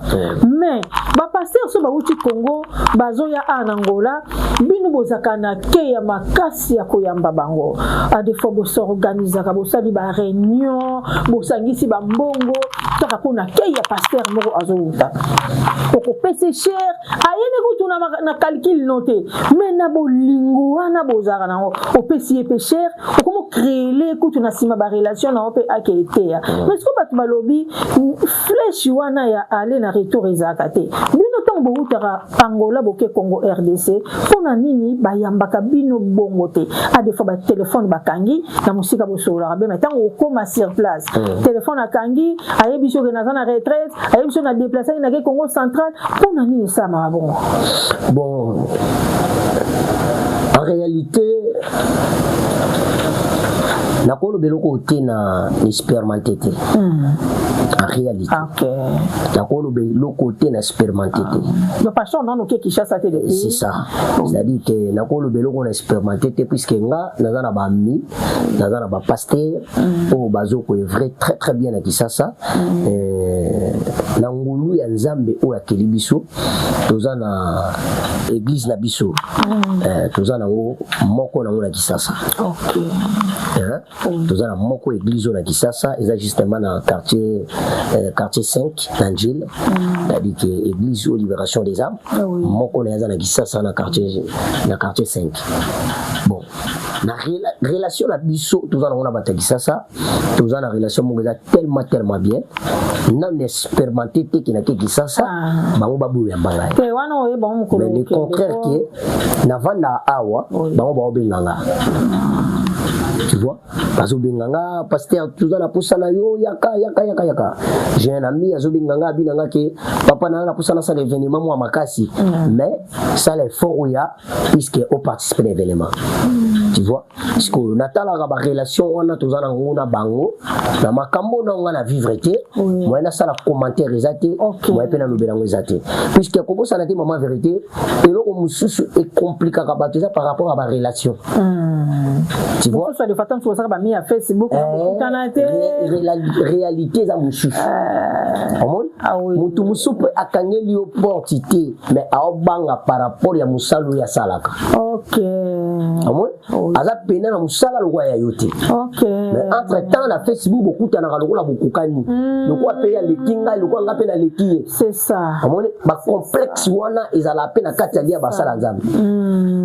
mais ba pasteur so ba uti Congo bazo ya Angola bino bozaka na ke ya makasi ya koyamba bango a des fois bo s'organiser ka bo sali ba réunion bo sangisi ba mbongo to ko na ke ya pasteur moko azouta ko pese cher ayene kutuna na calcul noté mais na bolingo wana bozaka na o pesi pe cher o como créer kutuna sima ba relation na ope akete ya mais ko bat balobi flèche wana ya aller na retour ezakate bino tango boutara Angola boke Congo RDC pona nini bayambaka bino bongo te a des fois ba téléphone bakangi na musika bosola be mais tango okoma sur place téléphone akangi ayebiso ke na na retraite ayebiso na déplacer na ke Congo central pona nini ça ma bongo bon en réalité na kolo beloko te na spermantete en réalité na kolo beloko te na spermantete le pasteur non ke Kinshasa te de c'est ça c'est-à-dire que na kolo beloko na spermantete puisque nga naza na ba ami naza na ba pasteur o bazo ko vrai très très bien na Kinshasa na ngulu ya nzambe o akeli biso toza na église na biso toza na moko na ngula Kinshasa toza na moko église na Kinshasa eza justement na quartier 5 d'Angile c'est-à-dire que église de libération des âmes moko na na Kinshasa na quartier 5 bon na relation na biso toza na bata Kinshasa toza na relation moko tellement bien non expérimenté qui na Kinshasa bango babu ya mbanga mais le contraire que na vanda awa bango ba obenganga tu vois parce que benganga pasteur toza na posana yo yaka j'ai un ami azo benganga binanga ke papa na posana ça l'événement moi makasi mais ça les fort ya puisque au participer l'événement tu vois parce que natala ga ba relation wana toza na ngona bango na makambo na ngana vivre te moi na sala commentaire ezate moi pe na lobelango ezate puisque comme ça na te maman vérité et le mususu est compliqué ka ba par rapport à ba relation tu vois ça de façon sur ça ba mis à Facebook la réalité za mususu mutu mususu akangeli yo portité mais aobanga par rapport ya musalo ya salaka aza pena na musala lokwa ya yote mais entre temps na Facebook beaucoup na lokola bokukani lokwa pe ya lekinga lokwa ngape na lekiye c'est ça amone ba complexe wana ezala pe na kati ya basala nzambe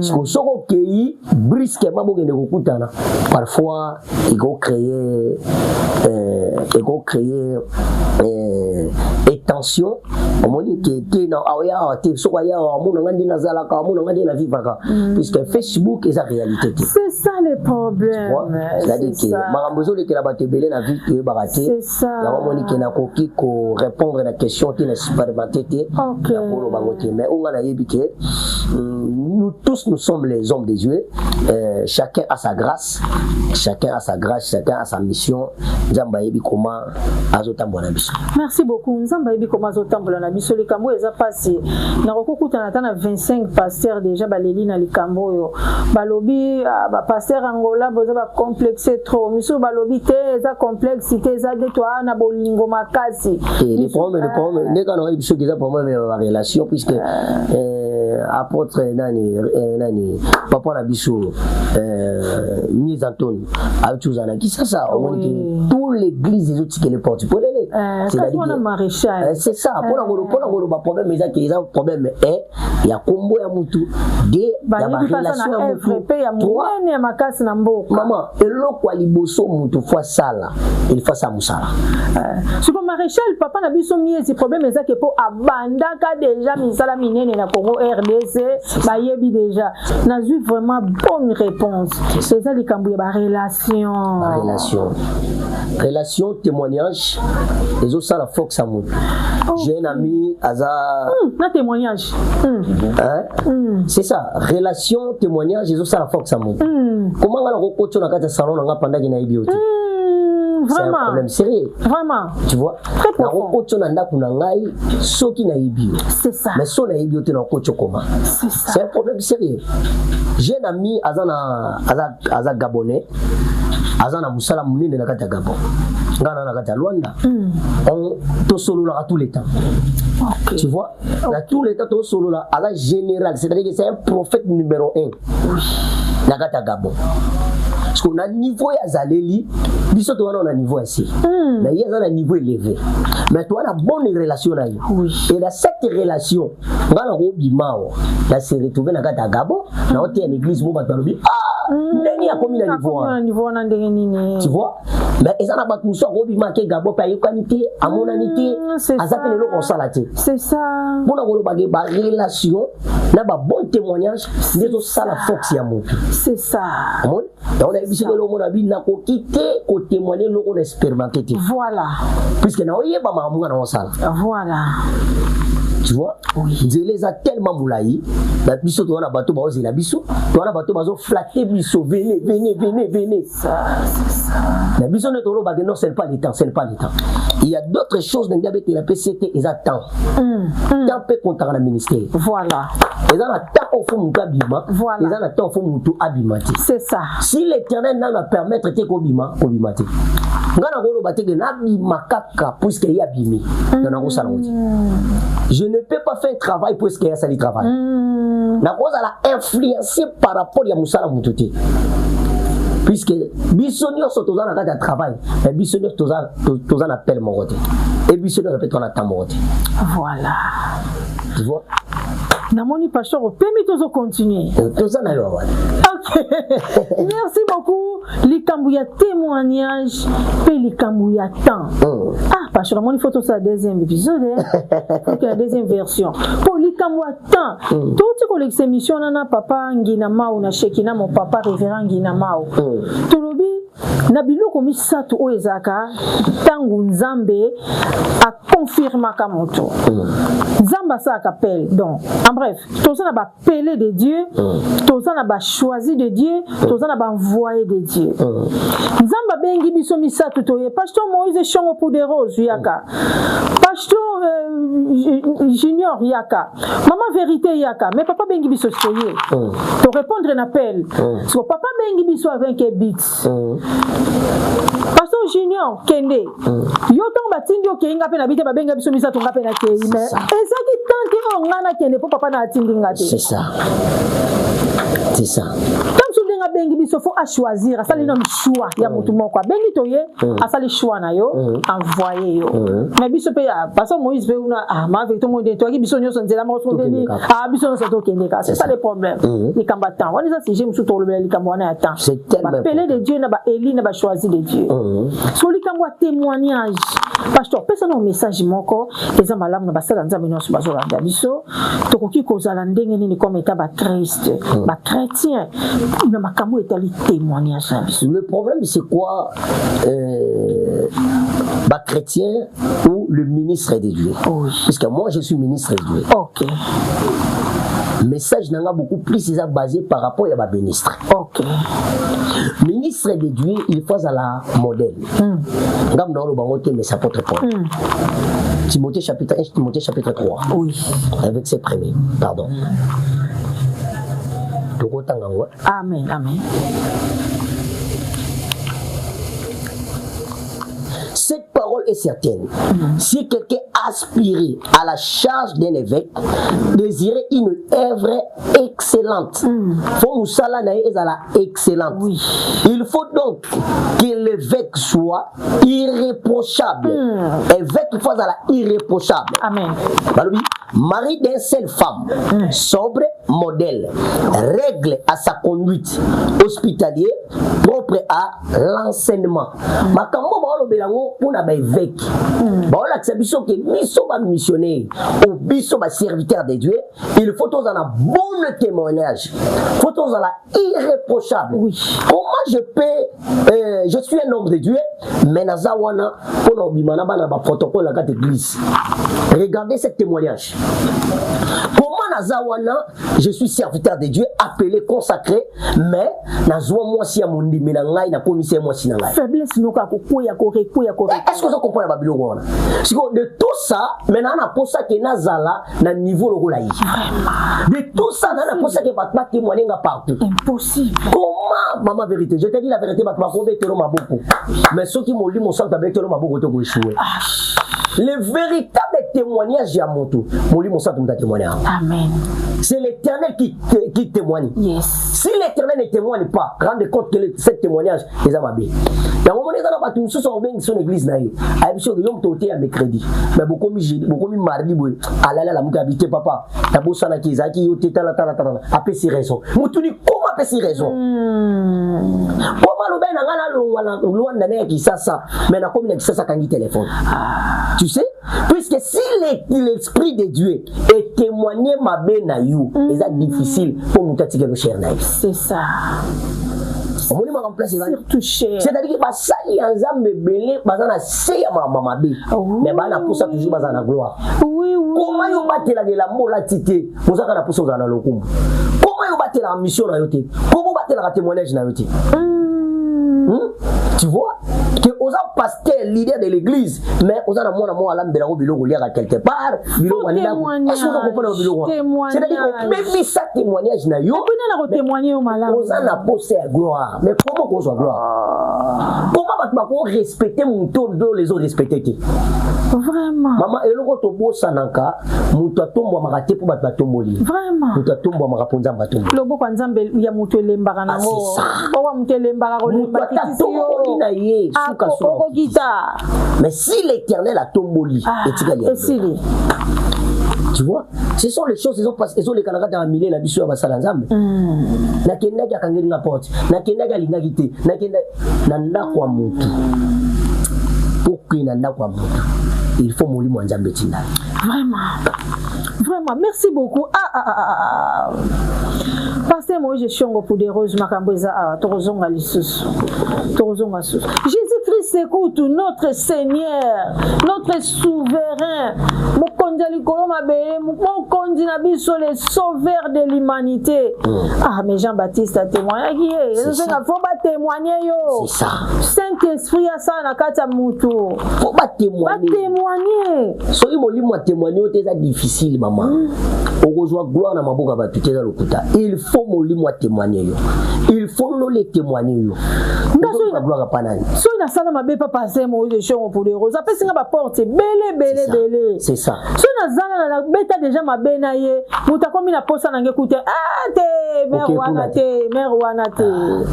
soko kei brusquement bokende kokutana parfois il faut créer tension amoni que na aya te soko ya amona ngandi na zalaka amona ngandi na vivaka puisque Facebook est la réalité c'est ça le problème c'est-à-dire que marambozo le que la batebele na vie que baraté c'est ça la amoni que na koki ko répondre à la question qui n'est expérimenté mais on a yebi que nous tous nous sommes les hommes de Dieu chacun a sa grâce chacun a sa mission nzamba yebi comment azotambola biso merci beaucoup nzamba yebi comment azotambola na biso likambo eza passé na kokutana na 25 pasteurs déjà baleli na likambo yo balobi ba pasteur Angola boza ba complexé trop miso balobi te eza complexité eza de toi na bolingo makasi les problèmes ne kana biso qui za problème la relation puisque apôtre nani papa na biso mise en tonne a tous en qui ça on dit tout l'église des autres qui les porte pour les c'est-à-dire maréchal c'est ça pour la problème mais ça problème est il y a combo ya mutu de ya ba relation ya mutu ya makasi na mboka maman eloko liboso mutu fois sala il faut ça musala siko maréchal papa na biso miezi problème ezake po abandaka déjà misala minene na Congo RDC bayebi déjà nazui vraiment bonne réponse c'est ça likambu ya ba relation témoignage les autres ça la fox à moi j'ai un ami aza na témoignage c'est ça relation témoignage les autres ça la fox à moi comment on a recocho na kata salon nga pendant qu'il na ibioti c'est un problème sérieux vraiment tu vois na recocho na ndaku na ngai soki na ibio c'est ça mais so na ibiote na recocho comment c'est un problème sérieux j'ai un ami aza gabonais azana musala munene na kata Gabon ngana na kata Luanda on to solo là tous les temps tu vois là tous les temps to solo là à la général c'est-à-dire que c'est un prophète numéro 1 na kata Gabon parce qu'on a niveau ya zaleli biso to on a niveau ici mais il y a un niveau élevé mais toi on a bonne relation là et dans cette relation ngana ko bimao là se retrouver na kata Gabon na hôtel en église mo batalobi ndeni a commis na niveau na ndenge nini tu vois mais ils en a pas tout ça ko bima ke Gabon pa yokanité amonanité azapele lo konsalate c'est ça bona ko ba relation na ba bon témoignage les ça la force ya moto c'est ça on a bisiko lo mona bi na ko quitter ko témoigner lo ko expérimenter voilà puisque na oyeba mamunga na osala voilà tu vois je les a tellement moulayi la biso to na bato ba ozela biso to na bato bazo flatter biso venez ça c'est ça la biso ne to lo ba que non c'est pas le temps il y a d'autres choses dans la PCT ils attendent tant peu compter na ministère voilà ils en attendent au fond mutu abima ils en attendent au fond mutu abimati c'est ça si l'Éternel n'a permettre te ko bimati ngana ko lo ba te que na bima kaka puisque il y a bimi na ko sala je ne peux pas faire travail puisque il y a ça du travail la cause elle a influencé par rapport à musala mututi puisque bisonnier sont tous en train de travail et bisonnier tous en appel mon côté et bisonnier répète on attend mon côté voilà tu vois Namoni pasteur permis de continuer. Tout ça n'a OK. Merci beaucoup. Likambu ya témoignage pe likambu ya temps. Ah pasteur Namoni photo ça deuxième épisode OK, la deuxième version. Pour likambu ya temps. Tout ko l'exémission nana papa ngina mau na shekina mon papa révérend ngina mau. Tolobi na biloko misatu o ezaka tangu nzambe a confirma ka moto. Nzamba ça appelle donc en bref, tout ça n'a pas appelé de Dieu, tout ça n'a pas choisi de Dieu, tout ça n'a pas envoyé de Dieu. Nzamba bengi biso misatu toye pasteur Moïse Chongo pour des roses yaka. Pasteur Junior yaka. Maman vérité yaka, mais papa bengi biso soye. Pour répondre un appel. So papa bengi biso avec un beat. Pasteur Junior kende. Yo tong batindi okenga pe na bite ba benga biso misatu ngape na ke mais ezaki tante o ngana kende po papa na atindi ngate. C'est ça. C'est ça. Comme si on a bengi biso faut à choisir, ça les nomme choix ya mutu moko bengi toye asa le choix na yo envoyer yo. Mais biso pe parce que Moïse pe una ma avec tout monde toi qui biso nyoso nzela mo sondeli biso nyoso to kende ka c'est ça le problème. Les combattants on ça c'est j'aime sous to le likambo na attend. C'est tellement appelé de Dieu na ba Élie na ba choisi de Dieu. So likambo témoignage pasteur personne un message moko les amalamu na basala nzambe nyoso bazolanda biso to koki kozala ndenge nini comme état ba Christ ba chrétien na makambo etali témoignage. Le problème c'est quoi bah chrétien ou le ministre de Dieu. Parce que moi je suis ministre de Dieu. OK. Message n'a beaucoup plus basé par rapport à ma ministre. OK. Ministre de Dieu, il faut à la modèle. Comme dans le bangoté, mais ça peut répondre. Timothée chapitre 1, Timothée chapitre 3. Oui. Avec ses premiers. Pardon. Amen, amen. Cette parole est certaine. Si quelqu'un aspirait à la charge d'un évêque, désirait une œuvre excellente. Faut musala na ezala excellente. Oui. Il faut donc que l'évêque soit irréprochable. Évêque, il faut être irréprochable. Amen. Balobi, mari d'une seule femme, sobre, modèle, règle à sa conduite, hospitalier, propre à l'enseignement. Makambo ba olobelango pona ba évêque. Ba olakisa biso ke biso ba missionnaire ou biso ba serviteur de Dieu, il faut tous en un bon témoignage. Il faut tous en la irréprochable. Oui. Comment je peux je suis un homme de Dieu, mais nazawana pona obimana bana ba protocole la carte église. Regardez ce témoignage. Comment nazawana, je suis serviteur de Dieu, appelé, consacré, mais nazwa moi si à mon dimi na ngai na commissaire moi si na ngai. Faiblesse noka kokoya korekoya. Est-ce que vous comprenez la Bible wana? De tout ça, maintenant on a pour ça que nazala na niveau le rolaï. De tout ça, on a pour ça que pas témoigner partout. Impossible. Comment maman vérité? Je te dis la vérité, pas convaincre le maboko. Mais ceux qui m'ont dit mon sang avec le maboko te échouer. Le véritable témoignage à mon tour, mon lit mon sang te témoigner. Amen. C'est l'Éternel qui témoigne. Yes. Si l'Éternel ne témoigne pas, rendez compte que ce témoignage est à ma vie. Il y a un moment donné, on a tout ce sont bien sur l'église là. À l'émission de l'homme toté à mercredi. Mais beaucoup de mardi, à la mouka habité papa. T'as beau ça na kizaki yoté tala. Après ces raisons. Moutuni comment après ces raisons? Comment le ben na loin na qui ça mais na comme ça quand il téléphone. Tu sais, puisque si l'esprit de Dieu est témoigné ma bena you, c'est difficile pour nous tatiquer le cher naïf. C'est ça. On m'a remplacé. Surtout cher. C'est-à-dire que ça y a un belé, bazana c'est ma bé. Mais bana pour ça toujours bazana gloire. Oui. Comment yo battre la de la mola tité, vous avez la pousse dans le lokum. Comment yo battre la mission na yoté? Comment battre la témoignage na yoté? Tu vois que aux pasteur leader de l'église mais aux a moi alam de la biloko lire à quelque part biloko nina est-ce que vous comprenez biloko c'est-à-dire que même ça témoignage na yo on a témoigner au malade aux a la poste à gloire mais comment qu'on soit gloire comment va respecter mon tour de les autres respecter vraiment maman eloko to bossa nanka muto tombo makate pour batba tomboli vraiment muto tombo makaponza batombo lobo kwa nzambe ya muto lembaka nango kwa muto lembaka ko lembaka mais si l'Éternel a tomboli, tu vois, ce sont les choses, ils ont les canards dans la milieu, la biso à Basalanzam. Na kenda ya kangeli na porte, na kenda ya lingagité, na kenda nanda kwa mutu. Pourquoi nanda kwa mutu? Il faut mourir mon Nzambe tina. Vraiment, merci beaucoup. Pasteur moi je shongo pour des roses makambeza torozonga lisusu. Jésus-Christ écoute notre Seigneur, notre souverain. Mokonzi likolo mabele, mokonzi na biso le sauveur de l'humanité. Mais Jean-Baptiste a témoigné faut pas témoigner yo. C'est ça. Saint-Esprit a ça na kati ya mutu. Faut pas témoigner. Soki molimo a témoigner c'est difficile maman. On reçoit gloire na maboka batu teza lokuta. Il faut molimo a témoigner yo. Il faut nous les témoigner yo. La gloire à panani. So na sala mabe pas passer moi de chon pour les roses. Après singa ba porte belé. C'est ça. So na zala na beta déjà mabe na ye. Muta komi na posa na ngekuté. Mère wana te.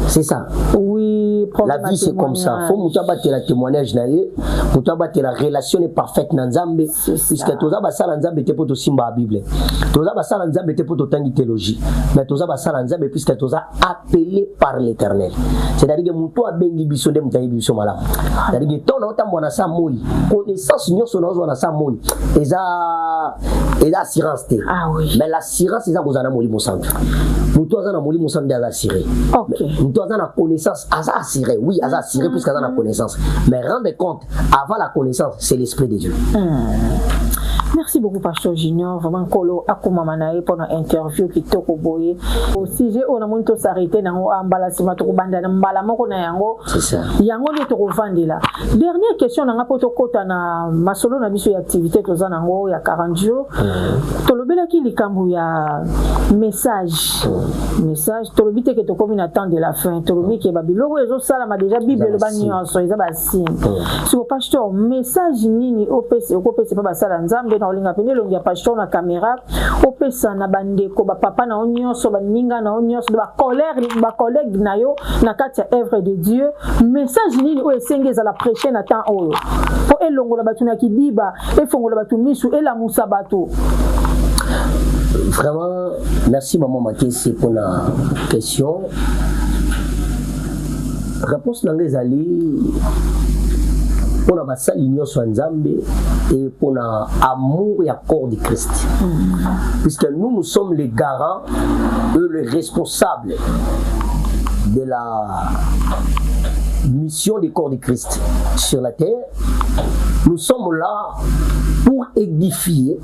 C'est ça. Oui, la vie c'est comme ça. Faut muta battre la témoignage na ye. Muta battre la relation est parfaite na Nzambe puisque toza ba sala Nzambe te poto simba Bible. Toza ba sala Nzambe te poto tangi théologie. Mais toza ba sala Nzambe puisque toza appelé par l'Éternel. C'est-à-dire que muto abengi biso de mutayi biso malamu. C'est-à-dire que ton otambo na sa moi. Connaissance nyonso na sa moi. Eza assurance te. Mais l'assurance eza kozana molimo santu. Muto azana molimo santu eza assuré. Muto azana connaissance eza assuré. Oui, eza assuré puisque azana connaissance. Mais rendez compte, avant la connaissance, c'est l'esprit de Dieu. Merci beaucoup, Pasteur Junior. Vraiment, Kolo Akumamanae pour l'interview qui t'a boyé. Au sujet, on a monté s'arrêter dans l'emballement de Rubanda, l'emballement qu'on a yango. C'est ça. Yango n'est pas revendé là. Dernière question, on a poto kota na masolo na biso activité que ça nango ya 40 jours. Tolobela ki likambu ya message. Message. Tolobite que to comme attend de la fin. Tolobi ke babilo ezo sala ma déjà Bible le banyo so eza ba signe. Si au pasteur message nini opese okopese pa basala nzambe na olinga pene longia pasteur na caméra opesa na bandeko ba papa na onyoso ba ninga na onyoso ba collègue na yo na kati ya œuvre de Dieu message nini o esengeza la prêcher na temps oyo po elongola batu na kidiba efongola batu misu ela musa batu. Vraiment merci maman Makesi pour la question. Réponse langue ali pour la l'union sur Nzambe et pour l'amour et accord du Christ. Puisque nous sommes les garants et les responsables de la mission du corps du Christ sur la terre. Nous sommes là pour édifier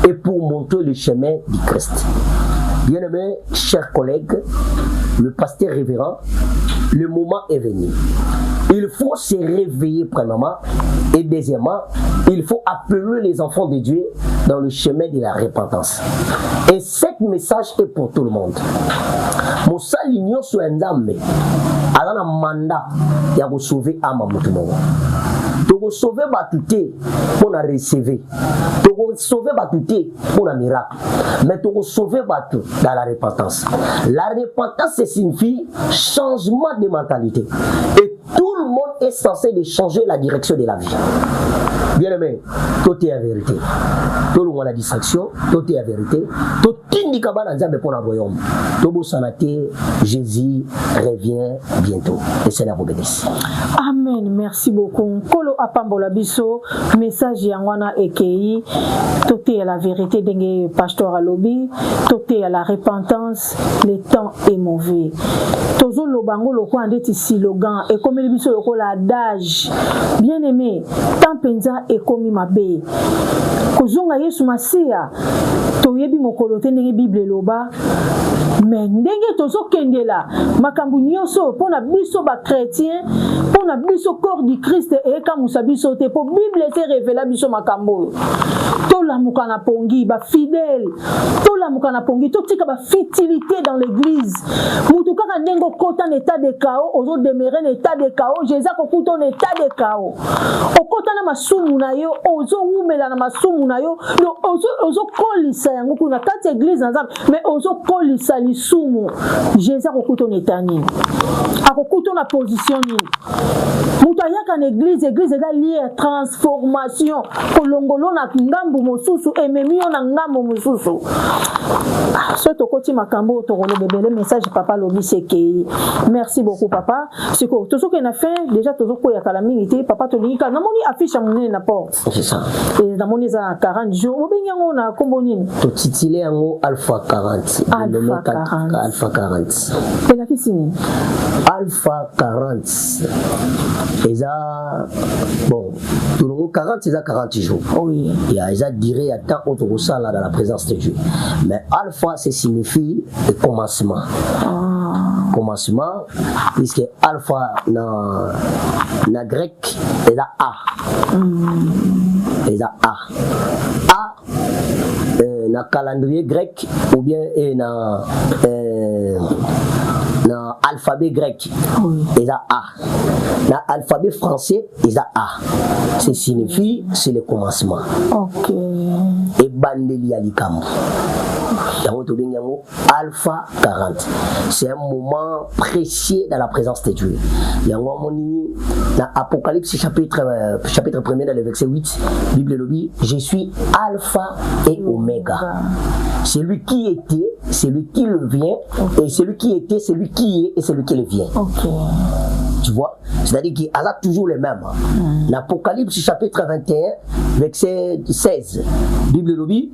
et pour montrer le chemin du Christ. Bien-aimés, chers collègues, le pasteur révérend, le moment est venu. Il faut se réveiller premièrement et deuxièmement, il faut appeler les enfants de Dieu dans le chemin de la repentance. Et ce message est pour tout le monde. Mon seul union sur un dame, alors un mandat, il y a sauver à ma mouton. Tu sauver Batouté pour la recevoir. Tu sauver Batouté pour la miracle. Mais tu sauver Batou dans la repentance. La repentance, ça signifie changement de mentalité. Et tout le monde est censé de changer la direction de la vie. Bien aimé, tout est la vérité. Tout le monde a la distraction, tout est la vérité. Tout est la pour la royaume. Tout santé, Jésus revient bientôt. Le Seigneur vous bénisse. Amen. Merci beaucoup. Kolo apambola biso message yangwana ekei tout est la vérité dengue pasteur alobi tout est à la repentance le temps est mauvais. Tozo lobango loko andeti slogan et comme le biso loko la adage bien aimé tant penza et komi mabe kozonga Yesu masia toyebi mokolo te ndenge Bible loba mais ndenge tozo kendela makambu nyonso pona biso ba chrétien pona biso corps du Christ et kamusa biso te po Bible te révéla biso makambo to la mukana pongi ba fidèle to la mukana pongi to tika ba futilité dans l'église mutu kaka ndengo kota en état de chaos ozo demeurer en état de chaos Jésus ko kuto en état de chaos okota na masumu na yo ozo umela na masumu na yo no ozo kolisa yango kuna kati église nzambe mais ozo kolisa lisumu Jésus ko kuto en état nini akokuto na position nini mutu ayaka na église eza lié transformation kolongolo na ngambu mosusu ememi yo na ngambu mosusu so tokoti makambo tokolobebele message papa lobi sekei merci beaucoup papa siko tozoke na fin déjà tozoko ya kala mingi te papa tolingika namoni affiche monene na porte c'est ça et namoni za 40 jours obengi yango na kombo nini to titile yango alpha 40 alpha 40 pela kisini alpha 40 eza bon tout le 40 c'est 40 jours oui il y a eza durée à temps autour ça là dans la présence de Dieu mais alpha c'est signifie le commencement commencement puisque alpha na grec eza a eza a na calendrier grec ou bien na alphabet grec, ils a A. Dans l'alphabet français, ils a A. Ça signifie, c'est le commencement. Ok. Et Bandeli Alikam. Alpha 40. C'est un moment précieux dans la présence de Dieu. Dans Apocalypse chapitre 1er, dans le verset 8, Bible le dit, je suis Alpha et Oméga. Celui qui était, celui qui le vient, et celui qui était, celui qui est, et celui qui le vient. Okay. Tu vois? C'est-à-dire qu'il a toujours les mêmes. L'Apocalypse chapitre 21, verset 16, Bible le dit,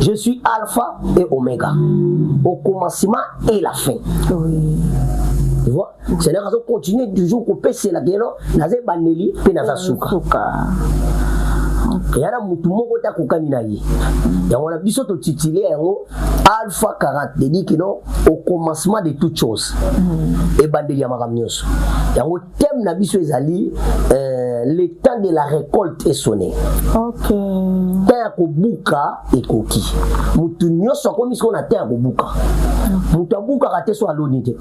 je suis Alpha et Oméga, au commencement et la fin. Oui. Tu vois? C'est la raison continue toujours qu'on peut se la gueule, naze baneli, pe naza souka. Ok. yana mutu moko ta kokani na ye yango na biso to titulaire yango Alpha 40 dit que non au commencement de toute chose et bandeli ya makambo nyonso yango thème na biso ezali le temps de la récolte est sonné. OK. Temps kobuka ekoki mutu nyonso akomi siko na temps kobuka mutu abuka kate so aloni te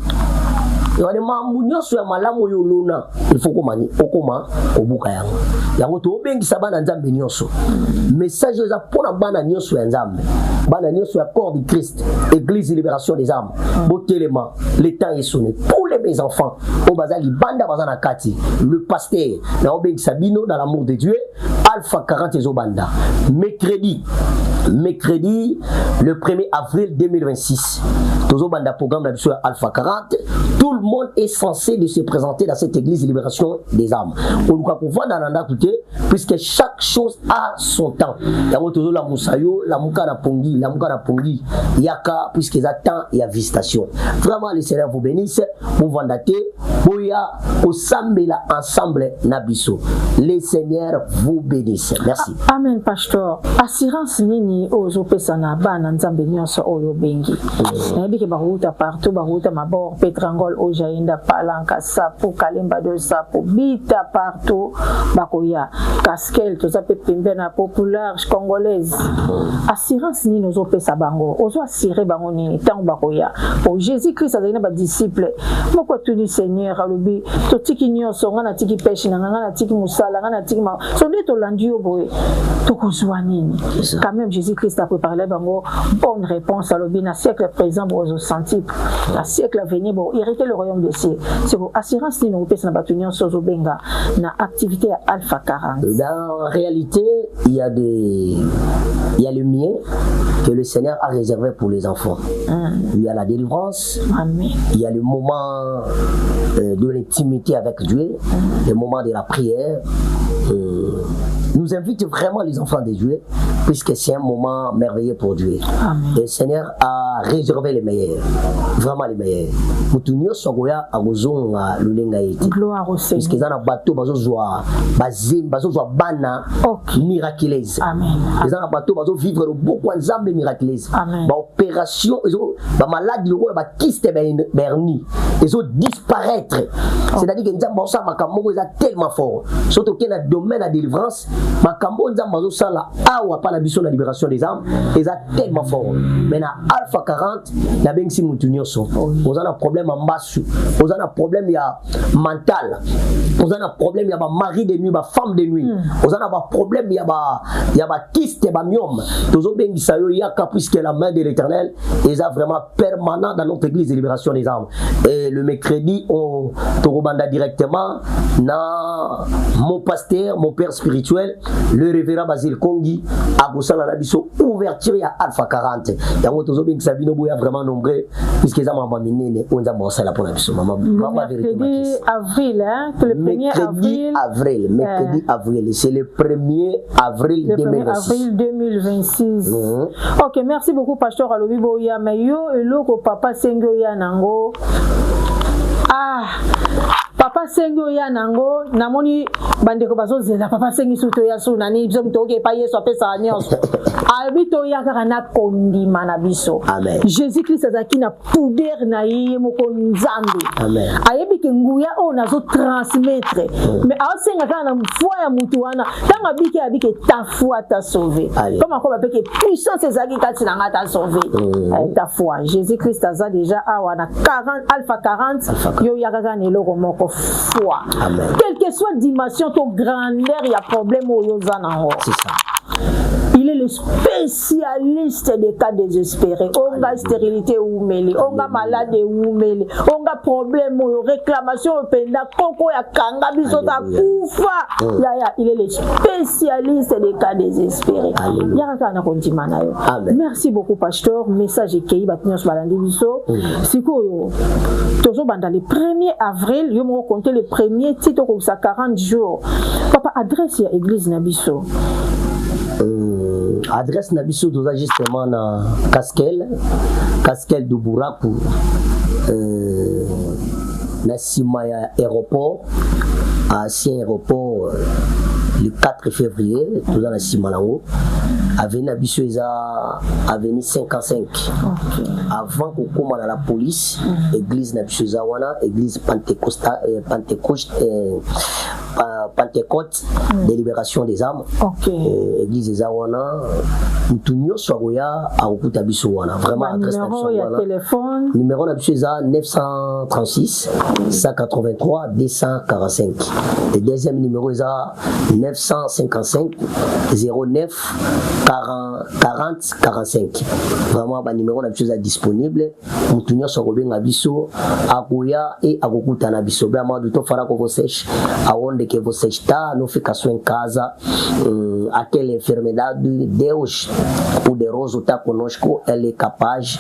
yone mambu nyonso ya malamu yo lona il faut komani okoma kobuka yango to obengisa bana nzambe nyonso message eza pona bana nyonso ya nzambe bana nyonso ya corps du Christ église libération des âmes botelema le temps est sonné tous les mes enfants au bazali banda bazana kati le pasteur na obengisa bino dans l'amour de Dieu Alpha 40 ezobanda mercredi le 1er avril 2026 tozobanda programme la biso Alpha 40 tout le monde est censé de se présenter dans cette église de libération des âmes on doit pouvoir dans l'anda côté puisque chaque chose a son temps yango tozo la musayo la muka na pongi yaka puisque ça temps et à visitation vraiment le Seigneur vous bénisse vous vendate boya osambela ensemble na biso le Seigneur vous bénisse merci amen pasteur assurance nini ozopesa na bana nzambe nyonso oyo bengi nayebi ke baruta partout baruta mabor petrangol ojainda palanka sapo kalemba de sapo bita partout bakoya casquel to zape pembe na populaire congolaise assurance nini ozopesa bango ozo assurer bango nini tant bakoya pour Jésus Christ azalina ba disciple moko tuni Seigneur alobi to tiki nyonso ngana tiki pêche na ngana tiki musala ngana tiki ma so de to landi oboye to kozwa nini quand même Jésus Christ a préparé bango bonne réponse alobi na siècle présent bozo senti la siècle à venir bon hériter le royaume des cieux c'est pour assurance nini opesa na batunion sozo benga na activité à Alpha 40 dans réalité il y a le mien que le Seigneur a réservé pour les enfants il y a la délivrance amen il y a le moment de l'intimité avec Dieu le moment de la prière nous invite vraiment les enfants de Dieu puisque c'est un moment merveilleux pour Dieu. Amen. Le Seigneur a réservé les meilleurs, vraiment les meilleurs. Mutunyo sogoya agozonga lulenga yeti. Gloire au Seigneur. Puisque zana bateau bazozwa bazim bazozwa bana miraculeuse. Amen. Zana bateau bazo vivre beaucoup ensemble miraculeuse. Amen. Ba opération ba malade le ba kyste berni. Ils ont disparaître. C'est-à-dire que nzamba osa makambo eza tellement fort. Surtout qu'il y a un domaine de délivrance, makambo nzamba osa la awa pa la biso la libération des âmes, eza tellement fort. Mais na Alpha 40, la bengsi mutunyo so. On a un problème en basu. On a un problème ya mental. On a un problème ya ba mari de nuit, ba femme de nuit. On a un problème ya ba kyste ba myome. Tozo bengisa yo yaka puisque la main de l'Éternel est vraiment permanent dans notre église de libération des âmes. Et le mercredi on Torobanda directement na mon pasteur, mon père spirituel, le révérend Basile Kongi, à Boussala Nabiso, ouverture à Alpha 40. Yango tozo bing Sabino Bouya vraiment nombreux, puisque ça m'a amené, on a bossé la pour la biso. Mercredi avril, hein, le 1er avril. Mercredi avril, c'est le 1er avril 2026. Avril 2026. Ok, merci beaucoup, Pasteur Alobi Boya. Mais yo, eloko papa Sengo ya nango. Papa Sengo ya nango namoni bandeko bazozela papa Sengi suto ya suna ni biso mtoke pa Yesu apesa nyonso albito ya kaka na kondima na biso. Amen. Jésus Christ azaki na poudre na ye moko nzambe. Amen. Ayebi ke nguya o nazo transmettre mais asenga kana na foi ya mutu wana tanga biki abike ta foi ta sauvé comme akoba peke puissance ezaki kati na ngata sauvé ta foi. Jésus Christ aza déjà awa na 40 Alpha 40 yo ya kaka ne loko moko foi. Amen. Quelle que soit dimension to grandeur il y a problème au yozana. C'est ça. Il est le spécialiste des cas désespérés. On a stérilité ou mêlée, on a malade ou mêlée, on a problème ou réclamation au penda, koko ya kanga bisota kufa. Il est le spécialiste des cas désespérés. Merci beaucoup pasteur. Message écrit batnios balandi biso. Siko yo. Tozo banda le 1er avril, yo mo compter le premier titre comme ça 40 jours. Papa adresse ya église na biso. Adresse Nabiso doza justement na Casquel de Bourakou na Simaya aéroport ancien aéroport le 4 février tout dans la Simalango avenue Abissoeza avenue 55 avant qu'on commence à la police église Abissoeza wana église Pentecôte de libération des âmes église des wana mutunyo soya a okuta biso wana vraiment numéro ya téléphone numéro Abissoeza 936 183 245 le deuxième numéro est 955 09 40 45 vraiment ba numéro na biso disponible mutunyo sokobenga biso akoya et akokuta na biso ba madu to fara ko vocês aonde que você está não fica só em casa aquela enfermidade Deus poderoso está conosco, ele é capaz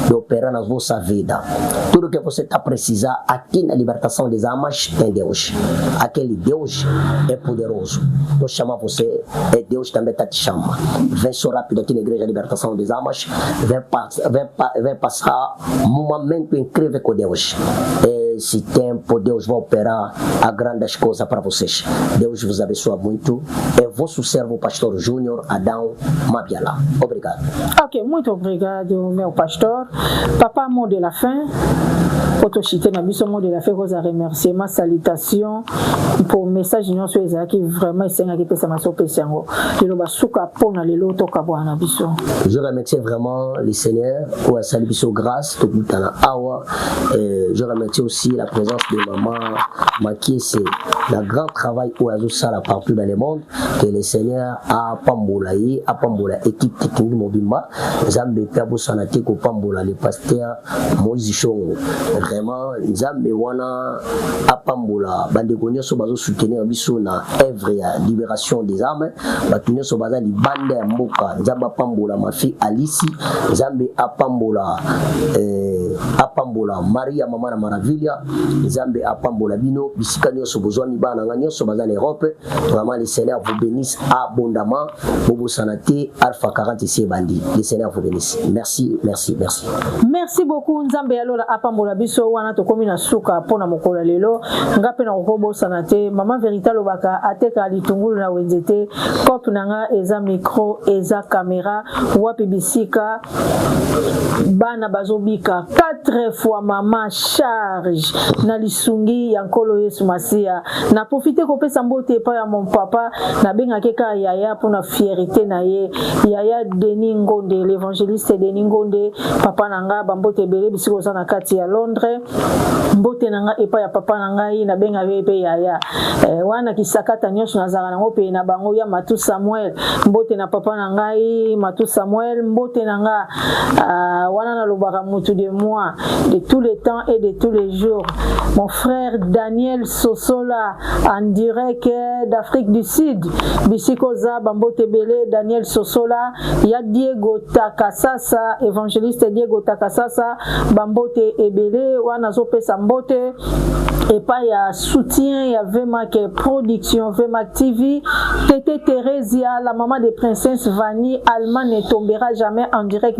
de operar na vossa vida. Tudo que você está precisando aqui na libertação das almas tem Deus. Aquele Deus é poderoso. Eu chamo você, é Deus também está te chamando. Vem só rápido aqui na Igreja Libertação das Almas, vem passar um momento incrível com Deus. Esse tempo Deus vai operar a grandes coisas para vocês. Deus vos abençoe muito. É vosso servo pastor Júnior Adão Mabiala. Obrigado. Ok, muito obrigado meu pastor. Papa, mot de la fin. Autochité na biso mot de la fin, vous a remercié ma salutation pour message non sur qui vraiment senga qui pesa maso pesango. Le basuka pona lelo toka bwana biso. Je remercie vraiment le Seigneur pour sa biso grâce tout na awa. Je remercie aussi la présence de maman Makiese, le grand travail où elle a partout dans le monde, que le Seigneur a pambola équipe technique Mobimba, Zambe Pabo Sanate ko pambola le pasteur Moïse Chongo. Vraiment Zambe wana a pambola bande konyo so bazo soutenir biso na œuvre ya libération des âmes, batunyo so baza li bande ya mboka, Zamba pambola ma fille Alice, Zambe a pambola Maria Mama na Maravilha, Zambe apambola bino bisika nyonso bozwani bana nga nyonso baza en Europe. Vraiment le Seigneur vous bénisse abondamment. Bobo Sanate Alpha 40 ici bandi. Le Seigneur vous bénisse. Merci. Merci beaucoup Nzambe alola apambola biso wana to komi na suka pona mokola lelo ngape na Bobo Sanate mama vérité lobaka ateka litungulu na wenzete cop nanga eza micro eza caméra wapi bisika bana bazobika 4 fois mama charge na lisungi ya nkolo Yesu Masia na profiter ko pesa mbote pa ya mon papa na benga keka yaya pour na fierté na ye yaya Denis Ngonde l'évangéliste Denis Ngonde papa nanga bambote belé bisiko za na kati ya Londres mbote nanga epa ya papa nanga na benga pe yaya wana kisakata nyonso na zanga nango pe na bango ya Matu Samuel mbote na papa nanga Matu Samuel mbote nanga wana na lobaka mutu de moi de tous les temps et de tous les jours. Mon frère Daniel Sosola en direct d'Afrique du Sud. Bisikoza Bambo Tebele, Daniel Sosola, ya Diego Takasasa, évangéliste Diego Takasasa, Bambo Tebele, Wanazo Pesa Mbote, et pas il y a soutien, il y a Vemac Production, Vemac TV, Tété Thérésia, la maman des princesses Vanny, Allemagne ne tombera jamais en direct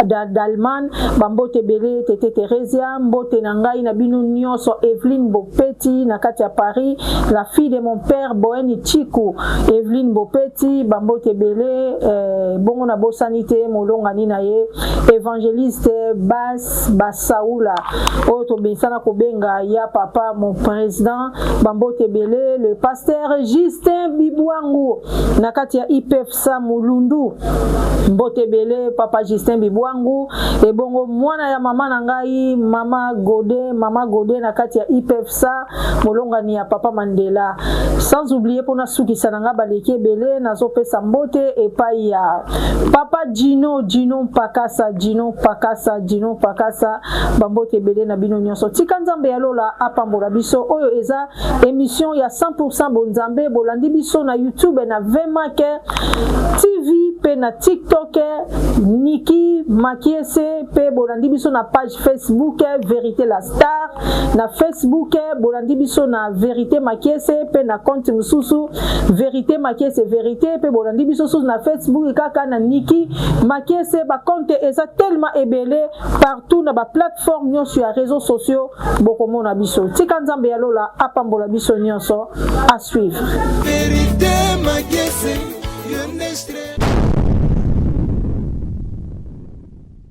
d'Allemagne, Bambo Tebele, Tété Thérésia, Mbote Nangai, Nabino Nyonso, Evelyne Bopeti, Nakati à Paris, la fille de mon père, Boeni Chiku, Evelyne Bopeti, Bambo Tebele, Bongo Nabo Sanité, Molonga Ninaye, évangéliste Bas Basaoula, Oto Bensana Kobenga, Ya Papa, mon président, Bambo Tebele, le pasteur Justin Bibouangou, Nakati à IPFSA Mulundu, Mbotebele, Papa Justin Bibouangou, et Bongo Mwana ya Mama Nangai, Mama Gode, Nakati à IPFSA, Molonga ni ya Papa Mandela. Sans oublier pour Nasuki Sananga Baleke Bele, Nazope Sambote, et pas ya Papa Gino Pakasa, Bambo Tebele, Nabino Nyonso. Tikanzambe Alola, Apambola Biso, Oyo Eza, émission ya 100% Bonzambe, Bolandi Biso na YouTube, na Vemac TV, pe na TikTok, Niki, Makiese, pe Bolandi Biso na page Facebook, Vérité la Star, na Facebook, Bolandi Biso na Vérité Makiese, pe na compte Mususu, Vérité Makiese, Vérité, pe Bolandi Biso na Facebook, kaka na Niki, Makiese, ba compte Eza tellement ébélé partout na ba plateforme nyon sur les réseaux sociaux, Bokomona Biso. Tikanzambe Alola, Apambola Biso Nyonso, à suivre. Vérité Magese, yo nde